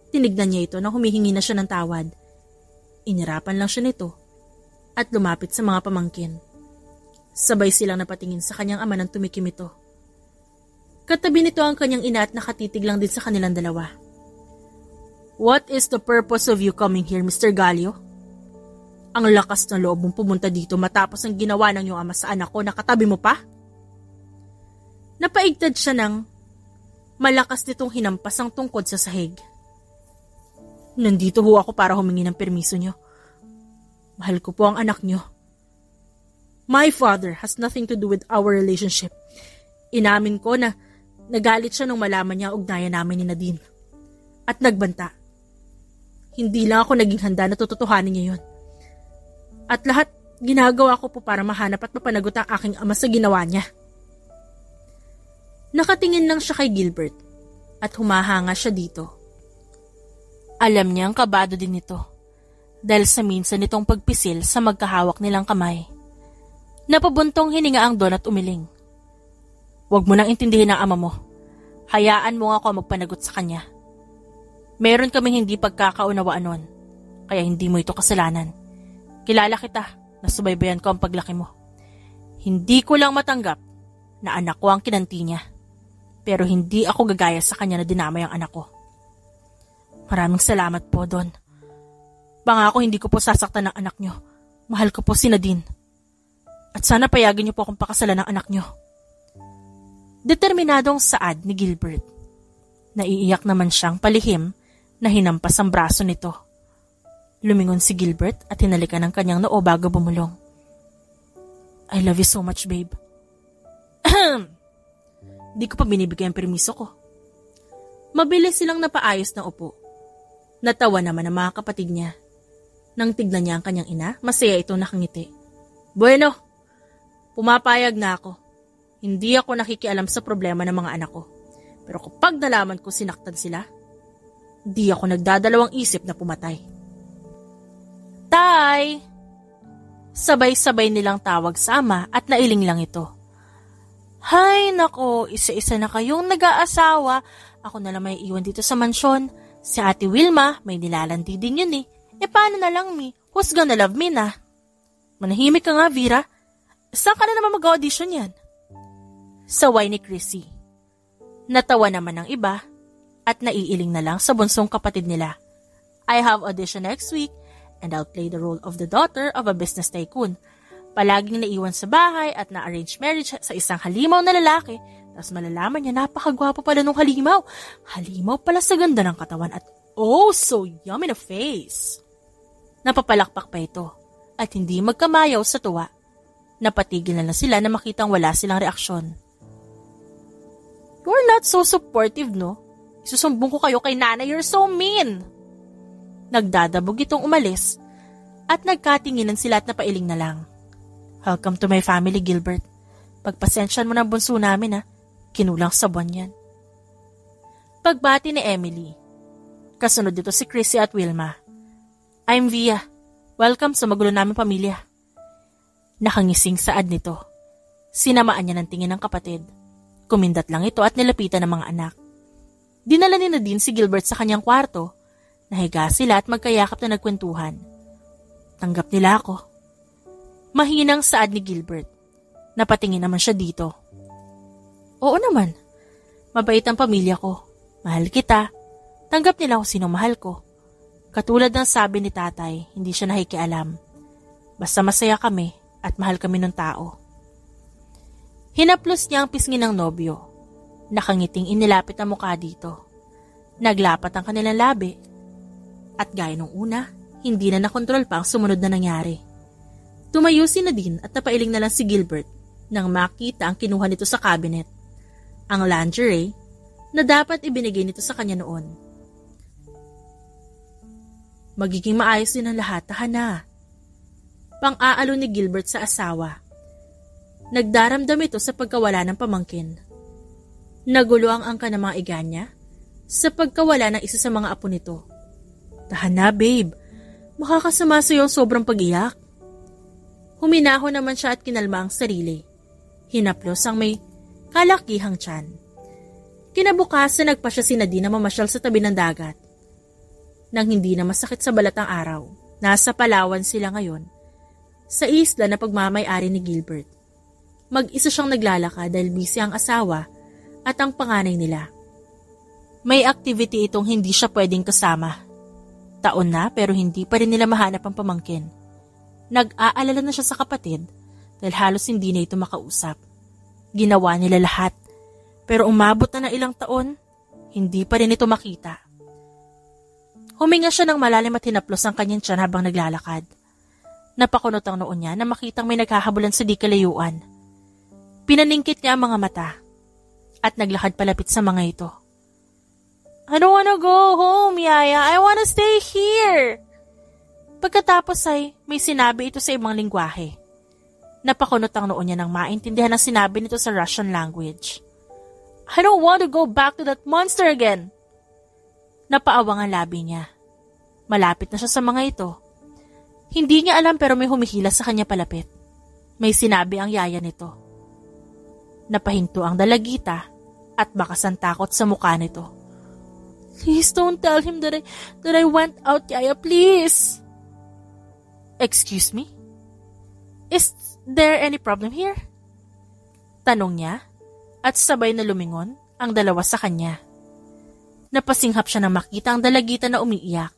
[SPEAKER 1] tinignan niya ito nang humihingi na siya ng tawad. Inirapan lang siya nito at lumapit sa mga pamangkin. Sabay silang napatingin sa kanyang ama nang tumikim ito. Katabi nito ang kanyang ina at nakatitig lang din sa kanilang dalawa. What is the purpose of you coming here, Mr. Gallio? Ang lakas ng loob mong pumunta dito matapos ang ginawa ng iyong ama sa anak ko, nakatabi mo pa? Napaigtad siya ng malakas nitong hinampas ang tungkod sa sahig. Nandito ho ako para humingi ng permiso niyo. Mahal ko po ang anak niyo. My father has nothing to do with our relationship. Inamin ko na nagalit siya nung malaman niya ang ugnayan namin ni Nadine. At nagbanta. Hindi lang ako naging handa na tututuhanin niya yun. At lahat ginagawa ko po para mahanap at mapanagot ang aking ama sa ginawa niya. Nakatingin lang siya kay Gilbert at humahanga siya dito. Alam niyang kabado din ito dahil sa minsan nitong pagpisil sa magkahawak nilang kamay. Napabuntong hininga ang Don at umiling. Huwag mo nang intindihin ang ama mo. Hayaan mo nga ako magpanagot sa kanya. Meron kaming hindi pagkakaunawaan nun, kaya hindi mo ito kasalanan. Kilala kita, nasubaybayan ko ang paglaki mo. Hindi ko lang matanggap na anak ko ang kinanti niya. Pero hindi ako gagaya sa kanya na dinamay ang anak ko. Maraming salamat po, Don. Pangako hindi ko po sasaktan ng anak niyo. Mahal ko po si Nadine. At sana payagan niyo po akong pakasalan ng anak niyo. Determinadong saad ni Gilbert. Naiiyak naman siyang palihim na hinampas ang braso nito. Lumingon si Gilbert at hinalikan ang kanyang noo bago bumulong. I love you so much, babe. Di ko pa binibigay ang permiso ko. Mabilis silang napaayos na upo. Natawa naman ang mga kapatid niya. Nang tignan niya ang kanyang ina, masaya ito nakangiti. Bueno, pumapayag na ako. Hindi ako nakikialam sa problema ng mga anak ko. Pero kapag nalaman ko sinaktan sila, di ako nagdadalawang isip na pumatay. Tay! Sabay-sabay nilang tawag sa ama at nailing lang ito. Hay nako, isa-isa na kayong nag-aasawa. Ako na lang may iwan dito sa mansyon. Si Ate Wilma, may nilalandi din yun eh. E paano na lang me? Who's gonna love me na? Manahimik ka nga, Vera. Saan ka na naman mag-audition yan? Saway ni Chrissy. Natawa naman ng iba at naiiling na lang sa bunsong kapatid nila. I have audition next week and I'll play the role of the daughter of a business tycoon. Palaging naiwan sa bahay at na-arrange marriage sa isang halimaw na lalaki. Tapos malalaman niya napakagwapo pala nung halimaw. Halimaw pala sa ganda ng katawan at oh, so yummy na face. Napapalakpak pa ito at hindi magkamayaw sa tuwa. Napatigil na lang sila na makitang wala silang reaksyon. You're not so supportive, no? Isusumbong ko kayo kay nanay, you're so mean. Nagdadabog itong umalis at nagkatinginan sila at napailing na lang. Welcome to my family, Gilbert. Pagpasensyahan mo ng bunso namin ha, kinulang sa buwan yan. Pagbati ni Emily. Kasunod dito si Chrissy at Wilma. I'm Via. Welcome sa magulo naming pamilya. Nakangising saad nito. Sinamaan niya ng tingin ng kapatid. Kumindat lang ito at nilapitan ng mga anak. Dinala ni Nadine si Gilbert sa kanyang kwarto. Nahiga sila at magkayakap na nagkwentuhan. Tanggap nila ako. Mahinang saad ni Gilbert. Napatingin naman siya dito. Oo naman. Mabait ang pamilya ko. Mahal kita. Tanggap nila kung sino mahal ko. Katulad ng sabi ni tatay, hindi siya nakikialam. Basta masaya kami at mahal kami ng tao. Hinaplos niya ang pisngi ng nobyo. Nakangiting inilapit ang mukha dito. Naglapat ang kanilang labi. At gaya nung una, hindi na nakontrol pa ang sumunod na nangyari. Tumayo si Nadine at napailing na lang si Gilbert nang makita ang kinuha nito sa cabinet. Ang lingerie na dapat ibinigay nito sa kanya noon. Magiging maayos din ang lahat, hana. Pang-aalo ni Gilbert sa asawa. Nagdaramdam ito sa pagkawala ng pamangkin. Nagulo ang angka ng mga iga niya sa pagkawala ng isa sa mga apo nito. Tahan na, babe. Makakasama sa iyo ang sobrang pag-iyak. Huminahon naman siya at kinalma ang sarili. Hinaplos ang may kalakihang tiyan. Kinabukasan nagpa siya si Nadine na mamasyal sa tabi ng dagat. Nang hindi na masakit sa balat ang araw, nasa Palawan sila ngayon, sa isla na pagmamay-ari ni Gilbert. Mag-isa siyang naglalakad dahil busy ang asawa at ang panganay nila. May activity itong hindi siya pwedeng kasama. Taon na pero hindi pa rin nila mahanap ang pamangkin. Nag-aalala na siya sa kapatid dahil halos hindi na ito makausap. Ginawa nila lahat. Pero umabot na ng ilang taon, hindi pa rin ito makita. Huminga siya ng malalim at hinaplos ang kanyang tiyan habang naglalakad. Napakunot ang noon niya na makitang may naghahabulan sa di kalayuan. Pinaningkit niya ang mga mata at naglakad palapit sa mga ito. I don't wanna go home, Yaya. I wanna stay here. Pagkatapos ay may sinabi ito sa ibang lingwahe. Napakunot ang noon niya nang maintindihan ang sinabi nito sa Russian language. I don't want to go back to that monster again. Napaawang ang labi niya. Malapit na siya sa mga ito. Hindi niya alam pero may humihila sa kanya palapit. May sinabi ang yaya nito. Napahinto ang dalagita at bakas ang takot sa mukha nito. Please don't tell him that I went out, Yaya, please. Excuse me? Is there any problem here? Tanong niya. At sabay na lumingon ang dalawa sa kanya. Napasinghap siya nang makita ang dalagita na umiiyak.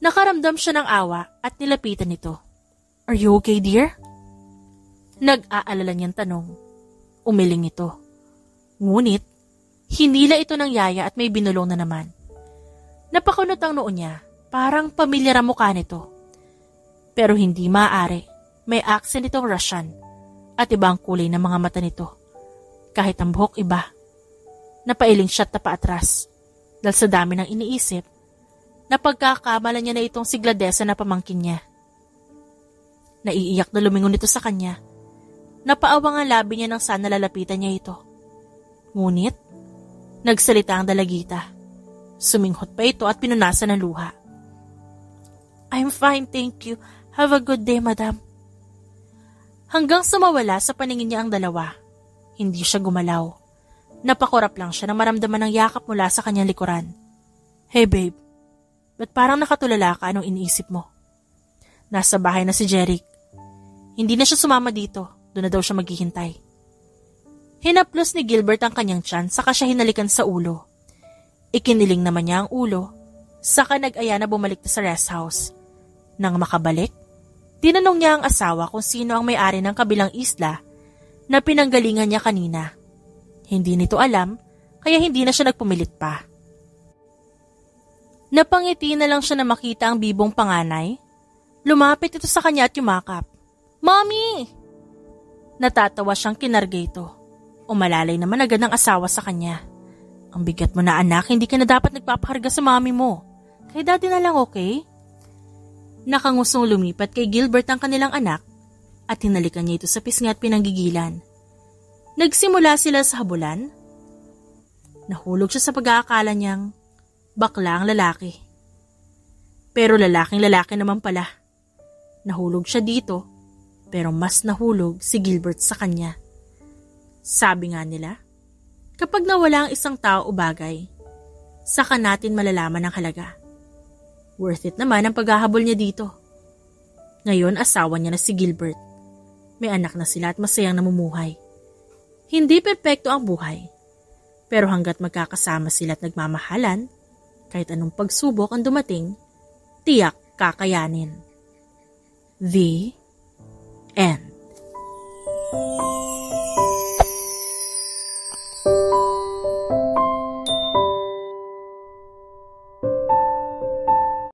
[SPEAKER 1] Nakaramdam siya ng awa at nilapitan nito. Are you okay, dear? Nag-aalala niyang tanong. Umiling ito. Ngunit, hinila ito ng yaya at may binulong na naman. Napakunot ang noo niya, parang pamilyar ang mukha nito. Pero hindi maaari, may accent itong Russian at ibang kulay ng mga mata nito. Kahit ang buhok iba. Napailing siya at napaatras. Dahil sa dami ng iniisip, napagkakamala niya na itong si Gladesa na pamangkin niya. Naiiyak na lumingon ito sa kanya. Napaawang ang labi niya nang sana lalapitan niya ito. Ngunit, nagsalita ang dalagita. Suminghot pa ito at pinunasan ng luha. I'm fine, thank you. Have a good day, madam. Hanggang sumawala sa paningin niya ang dalawa. Hindi siya gumalaw. Napakurap lang siya na maramdaman ng yakap mula sa kanyang likuran. Hey babe, ba't parang nakatulala ka? Anong iniisip mo? Nasa bahay na si Jeric. Hindi na siya sumama dito. Doon na daw siya maghihintay. Hinaplos ni Gilbert ang kanyang tiyan saka siya hinalikan sa ulo. Ikiniling naman niya ang ulo. Saka nag-aya na bumalik na sa rest house. Nang makabalik, tinanong niya ang asawa kung sino ang may-ari ng kabilang isla na pinanggalingan niya kanina. Hindi nito alam, kaya hindi na siya nagpumilit pa. Napangiti na lang siya na makita ang bibong panganay. Lumapit ito sa kanya at yumakap. Mommy! Natatawa siyang kinarga ito. Umalalay naman agad ng asawa sa kanya. Ang bigat mo na anak, hindi ka na dapat nagpapakarga sa mami mo. Kay daddy na lang, okay? Nakangusong lumipat kay Gilbert ang kanilang anak at hinalikan niya ito sa pisngi at pinanggigilan. Nagsimula sila sa habulan. Nahulog siya sa pag-aakala niyang bakla ang lalaki. Pero lalaking lalaki naman pala. Nahulog siya dito, pero mas nahulog si Gilbert sa kanya. Sabi nga nila, kapag nawala ang isang tao o bagay, saka natin malalaman ang halaga. Worth it naman ang paghahabol niya dito. Ngayon asawa niya na si Gilbert. May anak na sila at masayang namumuhay. Hindi perpekto ang buhay, pero hanggat magkakasama sila at nagmamahalan, kahit anong pagsubok ang dumating, tiyak kakayanin. The End.